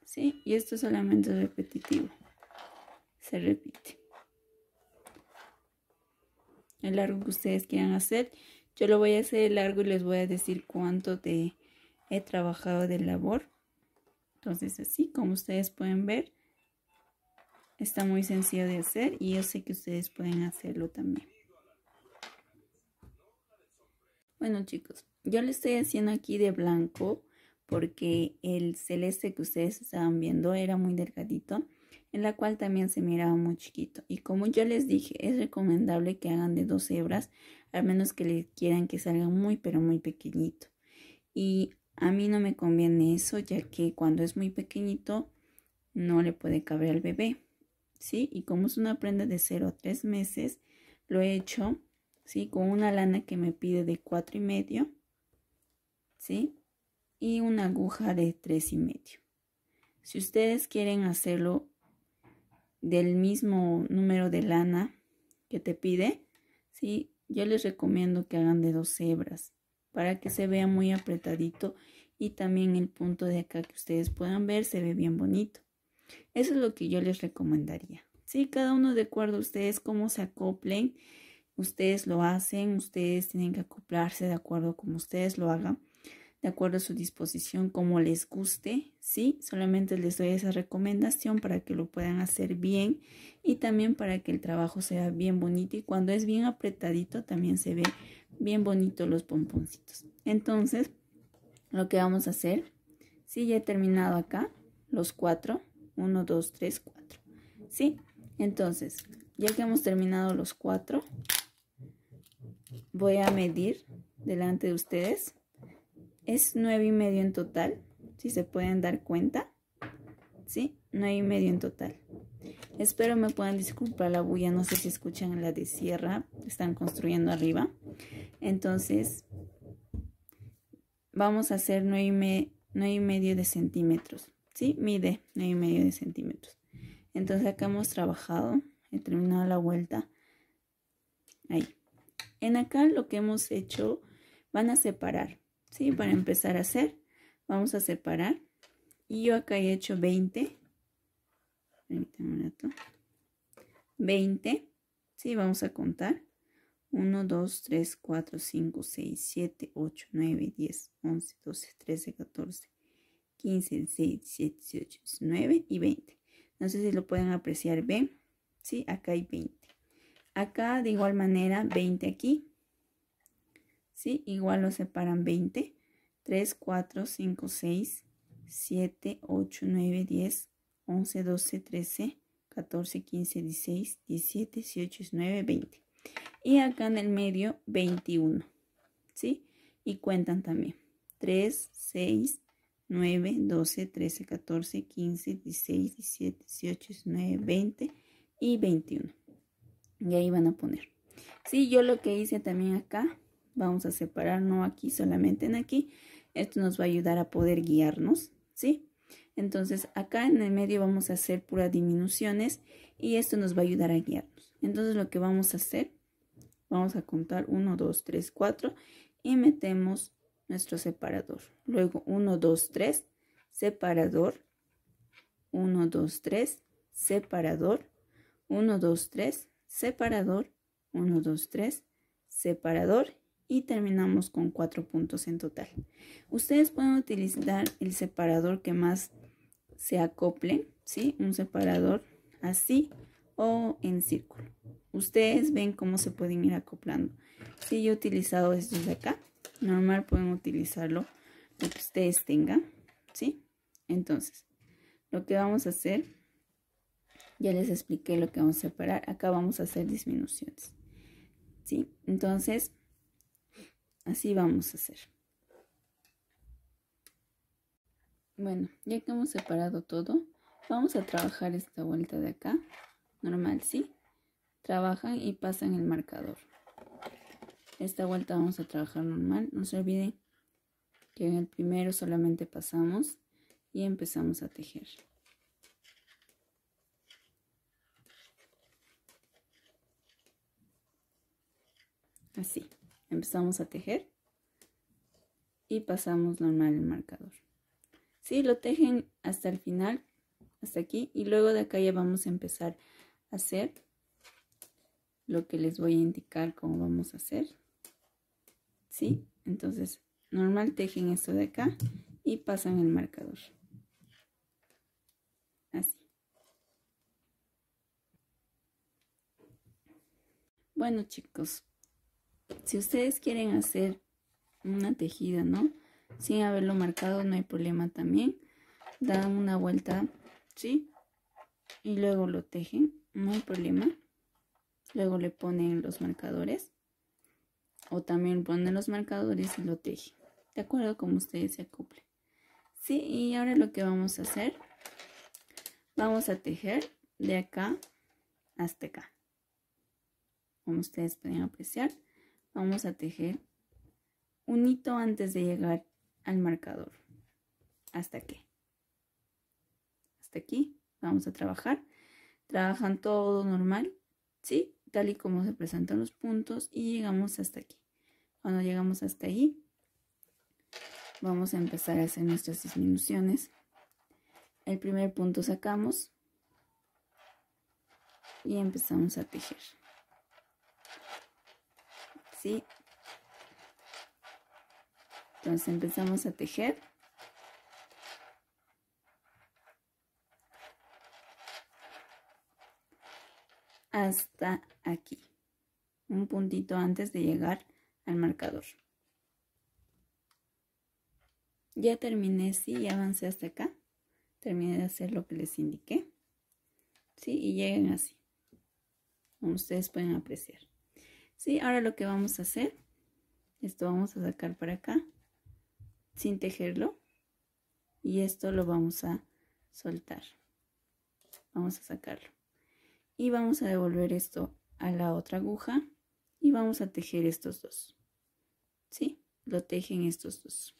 ¿Sí? Y esto solamente es repetitivo. Se repite. El largo que ustedes quieran hacer, yo lo voy a hacer largo y les voy a decir cuánto he trabajado de labor. Entonces así como ustedes pueden ver, está muy sencillo de hacer y yo sé que ustedes pueden hacerlo también. Bueno chicos, yo le estoy haciendo aquí de blanco porque el celeste que ustedes estaban viendo era muy delgadito, en la cual también se miraba muy chiquito. Y como yo les dije, es recomendable que hagan de 2 hebras, al menos que les quieran que salga muy pero muy pequeñito. Y a mí no me conviene eso, ya que cuando es muy pequeñito no le puede caber al bebé, ¿sí? Y como es una prenda de 0 a 3 meses, lo he hecho, ¿sí? Con una lana que me pide de 4,5, ¿sí? Y una aguja de 3,5. Si ustedes quieren hacerlo del mismo número de lana que te pide, ¿sí? Yo les recomiendo que hagan de 2 hebras para que se vea muy apretadito y también el punto de acá que ustedes puedan ver se ve bien bonito. Eso es lo que yo les recomendaría. Sí, cada uno de acuerdo a ustedes cómo se acoplen, ustedes lo hacen, ustedes tienen que acoplarse de acuerdo a como ustedes lo hagan, de acuerdo a su disposición, como les guste, ¿sí? Solamente les doy esa recomendación para que lo puedan hacer bien y también para que el trabajo sea bien bonito y cuando es bien apretadito también se ve bien bonito los pomponcitos. Entonces, lo que vamos a hacer, sí, ya he terminado acá los 4, 1, 2, 3, 4, ¿sí? Entonces, ya que hemos terminado los 4, voy a medir delante de ustedes. Es 9,5 en total, si se pueden dar cuenta, ¿sí? 9,5 en total. Espero me puedan disculpar la bulla, no sé si escuchan la de sierra, están construyendo arriba. Entonces, vamos a hacer 9,5 de centímetros, ¿sí? Mide 9,5 de centímetros. Entonces acá hemos trabajado, he terminado la vuelta, ahí. En acá lo que hemos hecho, van a separar, ¿sí? Para empezar a hacer, vamos a separar. Y yo acá he hecho 20. Permítanme un rato. 20, ¿sí? Vamos a contar. 1, 2, 3, 4, 5, 6, 7, 8, 9, 10, 11, 12, 13, 14, 15, 16, 17, 18, 19 y 20. No sé si lo pueden apreciar bien. ¿Sí? Acá hay 20. Acá de igual manera 20 aquí. ¿Sí? Igual lo separan 20. 3, 4, 5, 6, 7, 8, 9, 10, 11, 12, 13, 14, 15, 16, 17, 18, 19, 20. Y acá en el medio 21. ¿Sí? Y cuentan también. 3, 6, 9, 12, 13, 14, 15, 16, 17, 18, 19, 20 y 21. Y ahí van a poner. Sí, yo lo que hice también acá, vamos a separar, no aquí, solamente en aquí. Esto nos va a ayudar a poder guiarnos, ¿sí? Entonces acá en el medio vamos a hacer puras disminuciones y esto nos va a ayudar a guiarnos. Entonces lo que vamos a hacer Vamos a contar 1, 2, 3, 4 y metemos nuestro separador. Luego 1, 2, 3, separador, 1, 2, 3, separador, 1, 2, 3, separador, 1, 2, 3, separador y terminamos con 4 puntos en total. Ustedes pueden utilizar el separador que más se acople, ¿sí? Un separador así o en círculo. Ustedes ven cómo se pueden ir acoplando. Si yo he utilizado estos de acá, normal pueden utilizarlo lo que ustedes tengan, ¿sí? Entonces, lo que vamos a hacer, ya les expliqué lo que vamos a separar. Acá vamos a hacer disminuciones, ¿sí? Entonces, así vamos a hacer. Bueno, ya que hemos separado todo, vamos a trabajar esta vuelta de acá. Normal, ¿sí? Trabajan y pasan el marcador. Esta vuelta vamos a trabajar normal. No se olviden que en el primero solamente pasamos y empezamos a tejer. Así, empezamos a tejer y pasamos normal el marcador. Sí, lo tejen hasta el final, hasta aquí, y luego de acá ya vamos a empezar a hacer lo que les voy a indicar cómo vamos a hacer. Sí, entonces normal tejen esto de acá y pasan el marcador. Así. Bueno, chicos, si ustedes quieren hacer una tejida, ¿no? Sin haberlo marcado, no hay problema también. Dan una vuelta, ¿sí? Y luego lo tejen, no hay problema. Luego le ponen los marcadores. O también ponen los marcadores y lo tejen. De acuerdo como ustedes se acoplen. Sí, y ahora lo que vamos a hacer, vamos a tejer de acá hasta acá. Como ustedes pueden apreciar, vamos a tejer un hito antes de llegar al marcador. ¿Hasta aquí? Hasta aquí vamos a trabajar. Trabajan todo normal, ¿sí? Tal y como se presentan los puntos y llegamos hasta aquí. Cuando llegamos hasta ahí, vamos a empezar a hacer nuestras disminuciones. El primer punto sacamos y empezamos a tejer. ¿Sí? Entonces empezamos a tejer. Hasta aquí. Un puntito antes de llegar al marcador. Ya terminé, sí, ya avancé hasta acá. Terminé de hacer lo que les indiqué. Sí, y lleguen así. Como ustedes pueden apreciar. Sí, ahora lo que vamos a hacer, esto vamos a sacar para acá, sin tejerlo. Y esto lo vamos a soltar. Vamos a sacarlo. Y vamos a devolver esto a la otra aguja. Y vamos a tejer estos dos. ¿Sí? Lo tejen estos dos.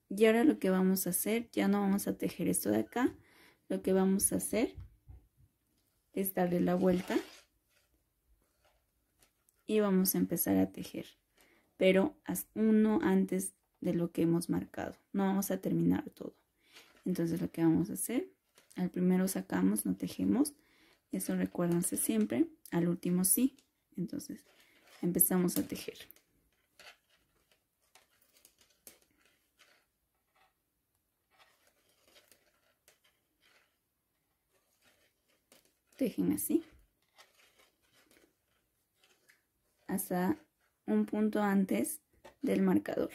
Y ahora lo que vamos a hacer, ya no vamos a tejer esto de acá. Lo que vamos a hacer es darle la vuelta. Y vamos a empezar a tejer. Pero uno antes de lo que hemos marcado. No vamos a terminar todo. Entonces lo que vamos a hacer, al primero sacamos, no tejemos. Eso recuérdense siempre. Al último sí. Entonces empezamos a tejer. Tejen así. Hasta un punto antes del marcador.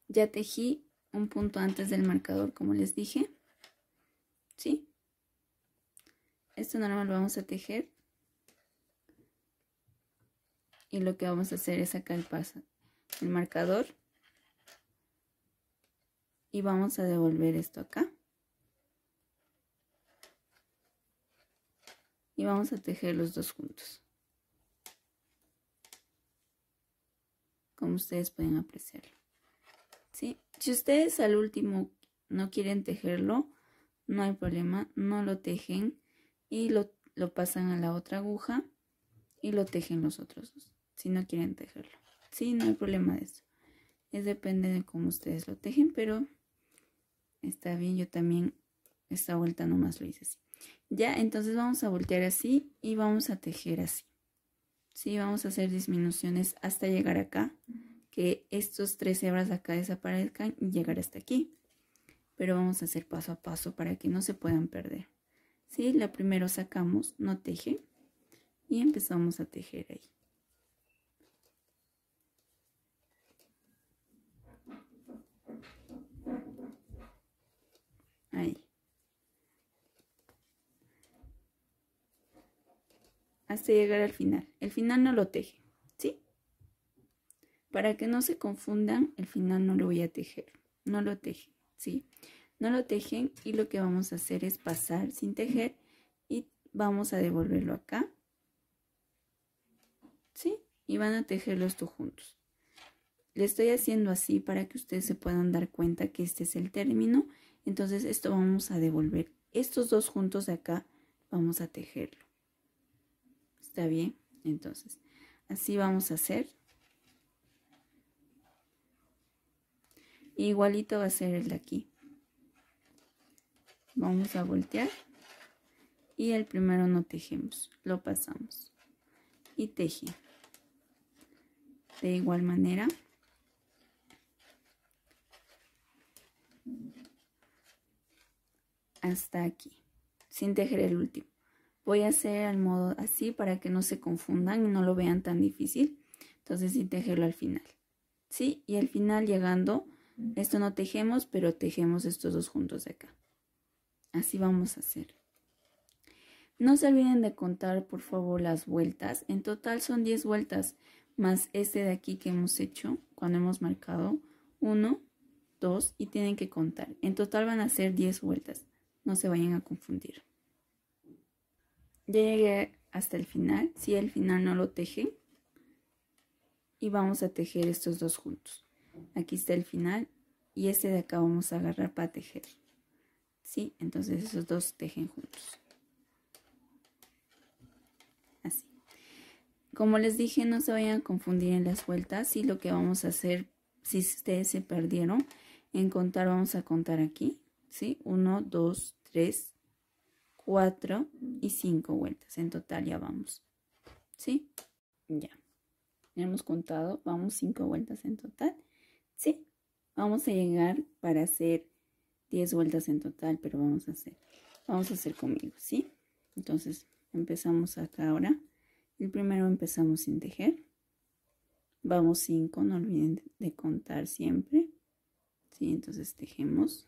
Ya tejí un punto antes del marcador, como les dije. ¿Sí? Esto normal lo vamos a tejer. Y lo que vamos a hacer es sacar el marcador. Y vamos a devolver esto acá. Y vamos a tejer los dos juntos. Como ustedes pueden apreciarlo. ¿Sí? Si ustedes al último no quieren tejerlo, no hay problema, no lo tejen. y lo pasan a la otra aguja y lo tejen los otros dos, si no quieren tejerlo. Sí, no hay problema de eso. Depende de cómo ustedes lo tejen, pero está bien. Yo también esta vuelta nomás lo hice así. Ya, entonces vamos a voltear así y vamos a tejer así. Sí, vamos a hacer disminuciones hasta llegar acá, que estos 3 hebras acá desaparezcan y llegar hasta aquí. Pero vamos a hacer paso a paso para que no se puedan perder. Sí, la primero sacamos, no teje, y empezamos a tejer ahí. Ahí. Hasta llegar al final. El final no lo teje, ¿sí? Para que no se confundan, el final no lo voy a tejer. No lo tejen, ¿sí? No lo tejen y lo que vamos a hacer es pasar sin tejer y vamos a devolverlo acá, ¿sí? Y van a tejerlo esto juntos. Le estoy haciendo así para que ustedes se puedan dar cuenta que este es el término. Entonces esto vamos a devolver. Estos dos juntos de acá vamos a tejerlo. ¿Está bien? Entonces, así vamos a hacer. Igualito va a ser el de aquí. Vamos a voltear. Y el primero no tejemos. Lo pasamos. Y teje. De igual manera. Hasta aquí. Sin tejer el último. Voy a hacer al modo así para que no se confundan y no lo vean tan difícil. Entonces sin tejerlo al final. ¿Sí? Y al final llegando, esto no tejemos, pero tejemos estos dos juntos de acá. Así vamos a hacer. No se olviden de contar por favor las vueltas. En total son 10 vueltas más este de aquí que hemos hecho cuando hemos marcado 1, 2 y tienen que contar. En total van a ser 10 vueltas. No se vayan a confundir. Ya llegué hasta el final. Si el final no lo teje. Y vamos a tejer estos dos juntos. Aquí está el final. Y este de acá vamos a agarrar para tejer. ¿Sí? Entonces esos dos tejen juntos. Así. Como les dije, no se vayan a confundir en las vueltas. Y lo que vamos a hacer, si ustedes se perdieron, en contar vamos a contar aquí. ¿Sí? 1, 2, 3, 4 y 5 vueltas. En total ya vamos. ¿Sí? Ya. Ya hemos contado. Vamos 5 vueltas en total. ¿Sí? Vamos a llegar para hacer 10 vueltas en total, pero vamos a hacer conmigo, ¿sí? Entonces empezamos acá ahora. El primero empezamos sin tejer. Vamos 5, no olviden de contar siempre. ¿Sí? Entonces tejemos.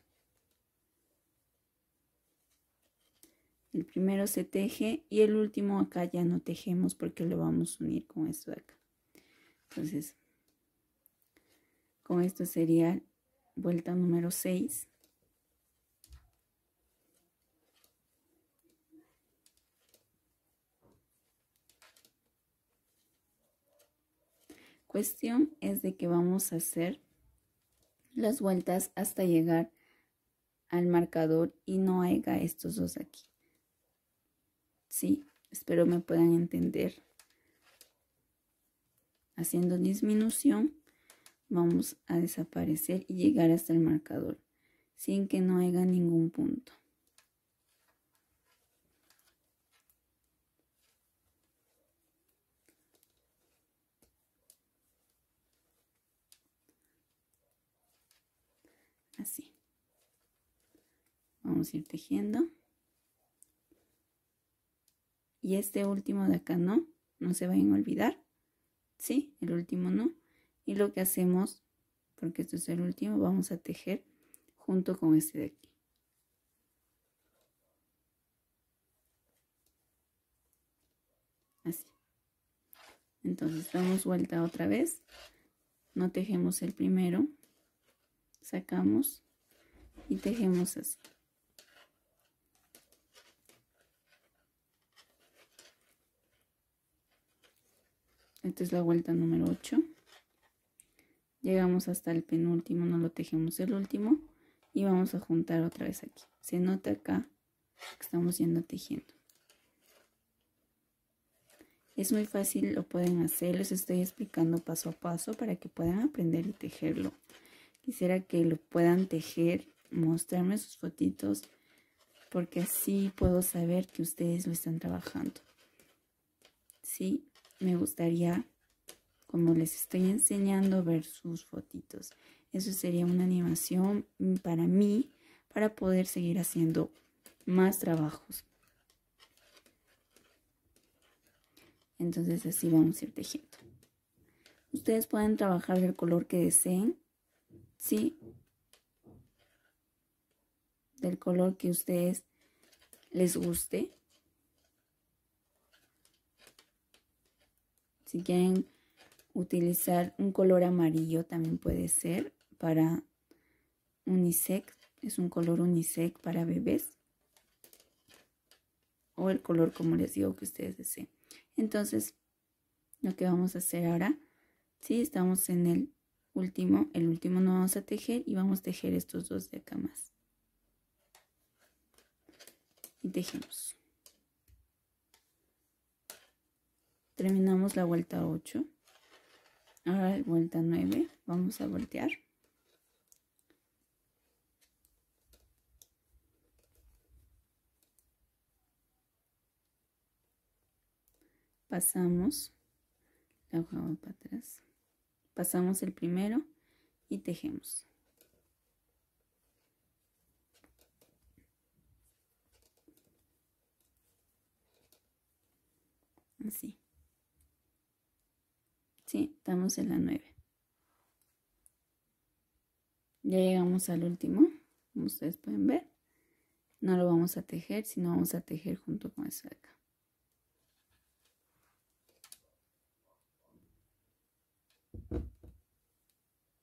El primero se teje y el último acá ya no tejemos porque lo vamos a unir con esto de acá. Entonces, con esto sería vuelta número 6. Cuestión es de que vamos a hacer las vueltas hasta llegar al marcador y no haya estos dos aquí. Sí, espero me puedan entender. Haciendo disminución, vamos a desaparecer y llegar hasta el marcador sin que no haya ningún punto. Así. Vamos a ir tejiendo. Y este último de acá no se vayan a olvidar. Sí, el último no. Y lo que hacemos, porque esto es el último, vamos a tejer junto con este de aquí. Así. Entonces damos vuelta otra vez. No tejemos el primero. Sacamos y tejemos así. Esta es la vuelta número 8. Llegamos hasta el penúltimo, no lo tejemos el último y vamos a juntar otra vez aquí. Se nota acá que estamos yendo tejiendo. Es muy fácil, lo pueden hacer, les estoy explicando paso a paso para que puedan aprender y tejerlo. Quisiera que lo puedan tejer, mostrarme sus fotitos, porque así puedo saber que ustedes lo están trabajando. Sí, me gustaría, como les estoy enseñando, ver sus fotitos. Eso sería una animación para mí, para poder seguir haciendo más trabajos. Entonces así vamos a ir tejiendo. Ustedes pueden trabajar del color que deseen, ¿sí? Del color que a ustedes les guste. Si quieren utilizar un color amarillo también puede ser para unisex. Es un color unisex para bebés. O el color, como les digo, que ustedes deseen. Entonces, lo que vamos a hacer ahora, sí, estamos en el último no vamos a tejer y vamos a tejer estos dos de acá más. Y tejemos. Terminamos la vuelta 8. Ahora vuelta 9, vamos a voltear. Pasamos la hoja para atrás. Pasamos el primero y tejemos. Así. Sí, estamos en la 9. Ya llegamos al último, como ustedes pueden ver. No lo vamos a tejer, sino vamos a tejer junto con eso de acá.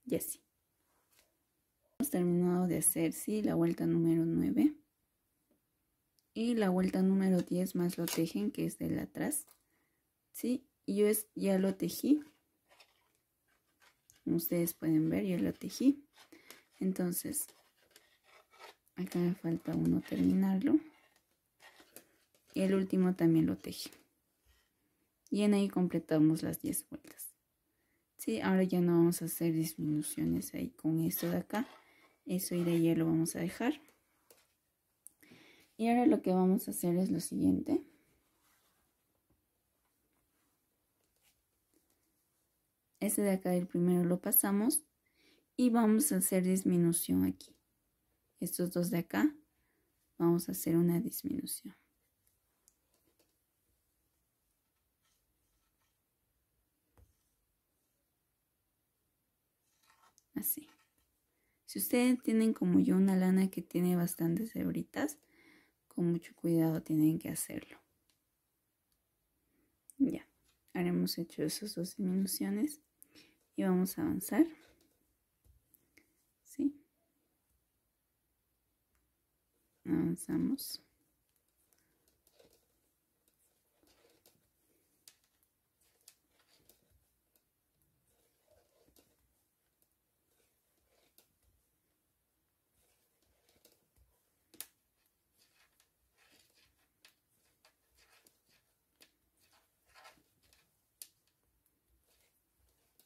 Y así. Hemos terminado de hacer, sí, la vuelta número 9. Y la vuelta número 10 más lo tejen, que es del atrás. Sí, y yo ya lo tejí. Como ustedes pueden ver, ya lo tejí. Entonces, acá me falta uno terminarlo. Y el último también lo tejí. Y en ahí completamos las 10 vueltas. Sí, ahora ya no vamos a hacer disminuciones ahí con esto de acá. Eso y de ahí ya lo vamos a dejar. Y ahora lo que vamos a hacer es lo siguiente. Este de acá del primero lo pasamos y vamos a hacer disminución aquí. Estos dos de acá vamos a hacer una disminución. Así. Si ustedes tienen como yo una lana que tiene bastantes hebritas, con mucho cuidado tienen que hacerlo. Ya, ahora hemos hecho esas dos disminuciones y vamos a avanzar. ¿Sí? Avanzamos.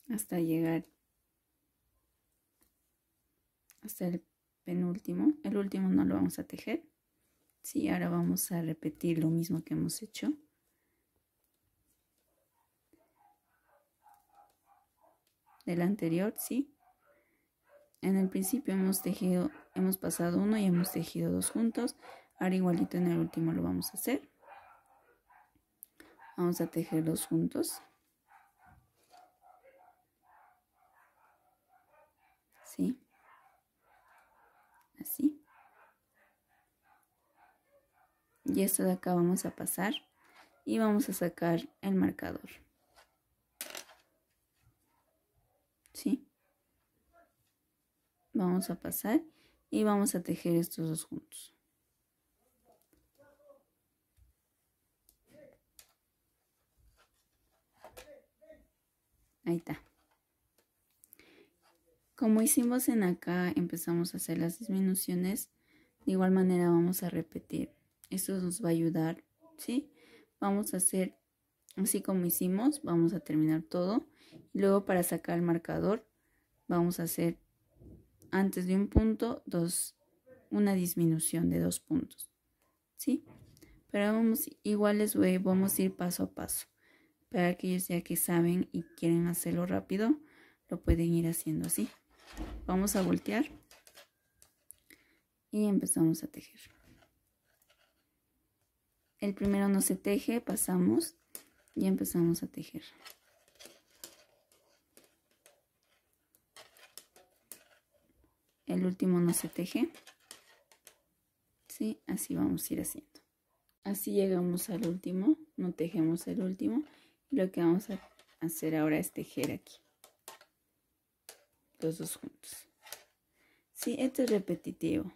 Hasta llegar hasta el penúltimo. El último no lo vamos a tejer. Sí, ahora vamos a repetir lo mismo que hemos hecho. Del anterior, sí. En el principio hemos pasado uno y hemos tejido dos juntos. Ahora igualito en el último lo vamos a hacer. Vamos a tejer dos juntos. ¿Sí? Así. Y esto de acá vamos a pasar y vamos a sacar el marcador. ¿Sí? Vamos a pasar y vamos a tejer estos dos juntos. Ahí está. Como hicimos en acá, empezamos a hacer las disminuciones. De igual manera vamos a repetir. Esto nos va a ayudar, ¿sí? Vamos a hacer Así como hicimos, vamos a terminar todo. Luego, para sacar el marcador, vamos a hacer antes de un punto, una disminución de 2 puntos, ¿sí? Pero vamos a ir paso a paso. Para aquellos ya que saben y quieren hacerlo rápido, lo pueden ir haciendo así. Vamos a voltear y empezamos a tejer. El primero no se teje, pasamos y empezamos a tejer. El último no se teje. Sí, así vamos a ir haciendo. Así llegamos al último, no tejemos el último. Y lo que vamos a hacer ahora es tejer aquí. Los dos juntos. Sí, esto es repetitivo.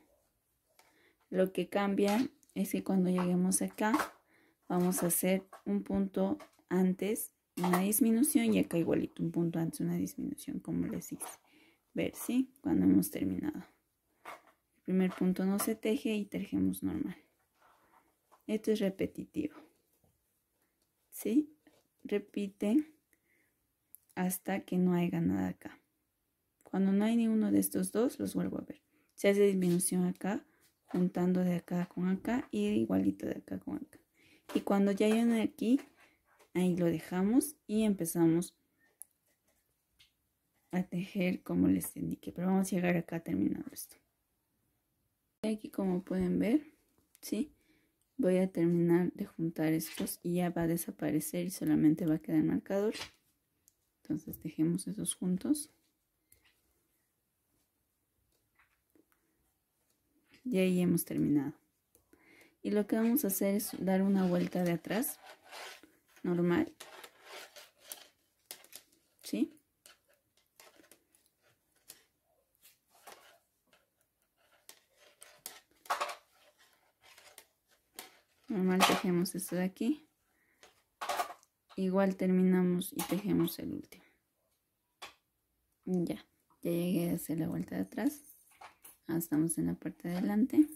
Lo que cambia es que cuando lleguemos acá, vamos a hacer un punto antes, una disminución, y acá igualito, un punto antes, una disminución, como les hice ver, ¿sí? Cuando hemos terminado. El primer punto no se teje y tejemos normal. Esto es repetitivo. ¿Sí? Repite hasta que no haya nada acá. Cuando no hay ninguno de estos dos, los vuelvo a ver. Se hace disminución acá, juntando de acá con acá y igualito de acá con acá. Y cuando ya hay uno aquí, ahí lo dejamos y empezamos a tejer como les indiqué. Pero vamos a llegar acá terminando esto. Aquí, como pueden ver, ¿sí? Voy a terminar de juntar estos y ya va a desaparecer y solamente va a quedar el marcador. Entonces tejemos esos juntos. Y ahí hemos terminado. Y lo que vamos a hacer es dar una vuelta de atrás, normal. ¿Sí? Normal tejemos esto de aquí. Igual terminamos y tejemos el último. Ya llegué a hacer la vuelta de atrás. Ahora estamos en la parte de adelante.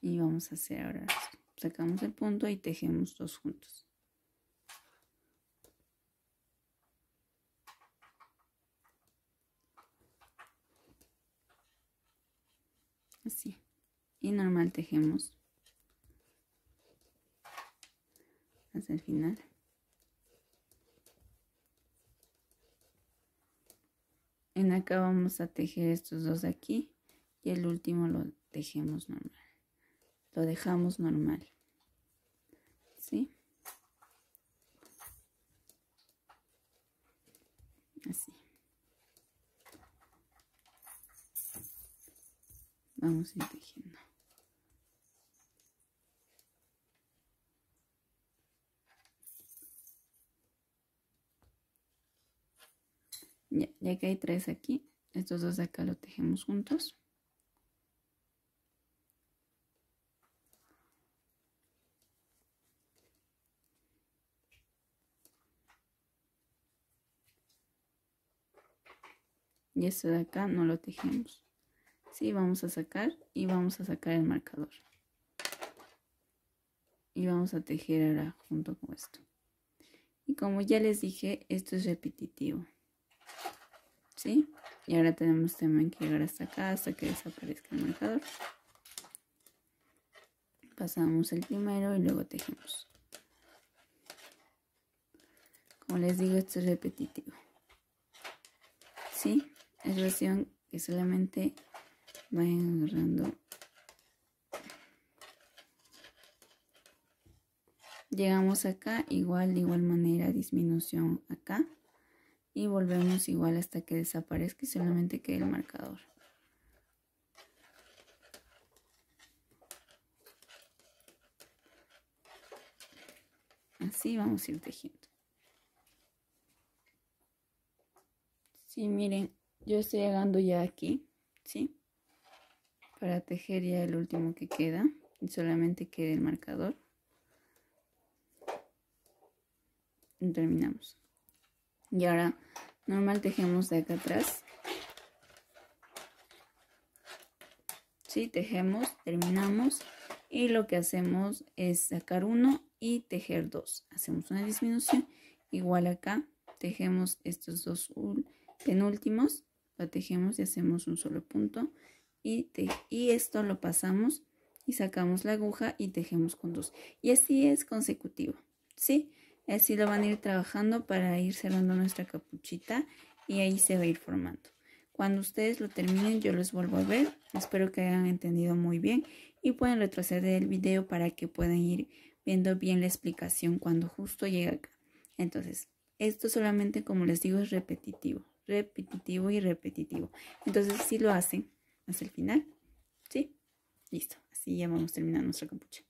Y vamos a hacer ahora esto. Sacamos el punto y tejemos dos juntos. Así. Y normal tejemos hasta el final. En acá vamos a tejer estos dos de aquí y el último lo tejemos normal. Lo dejamos normal. ¿Sí? Así. Vamos a ir tejiendo. Ya que hay tres aquí, estos dos de acá lo tejemos juntos. Y esto de acá no lo tejemos. Sí, vamos a sacar y vamos a sacar el marcador. Y vamos a tejer ahora junto con esto. Y como ya les dije, esto es repetitivo. ¿Sí? Y ahora tenemos también que llegar hasta acá, hasta que desaparezca el marcador. Pasamos el primero y luego tejemos. Como les digo, esto es repetitivo. ¿Sí? Es cuestión que solamente vayan agarrando. Llegamos acá, de igual manera, disminución acá. Y volvemos igual hasta que desaparezca y solamente quede el marcador. Así vamos a ir tejiendo. Sí, miren, yo estoy llegando ya aquí, ¿sí? Para tejer ya el último que queda y solamente quede el marcador. Y terminamos. Y ahora normal tejemos de acá atrás. Sí, tejemos, terminamos y lo que hacemos es sacar uno y tejer dos. Hacemos una disminución, igual acá tejemos estos dos penúltimos, lo tejemos y hacemos un solo punto y esto lo pasamos y sacamos la aguja y tejemos con dos, y así es consecutivo, ¿sí? Así lo van a ir trabajando para ir cerrando nuestra capuchita y ahí se va a ir formando. Cuando ustedes lo terminen yo les vuelvo a ver, espero que hayan entendido muy bien y pueden retroceder el video para que puedan ir viendo bien la explicación cuando justo llega acá. Entonces, esto solamente, como les digo, es repetitivo, repetitivo y repetitivo. Entonces, si lo hacen hasta el final, ¿sí? Listo, así ya vamos terminando nuestra capucha.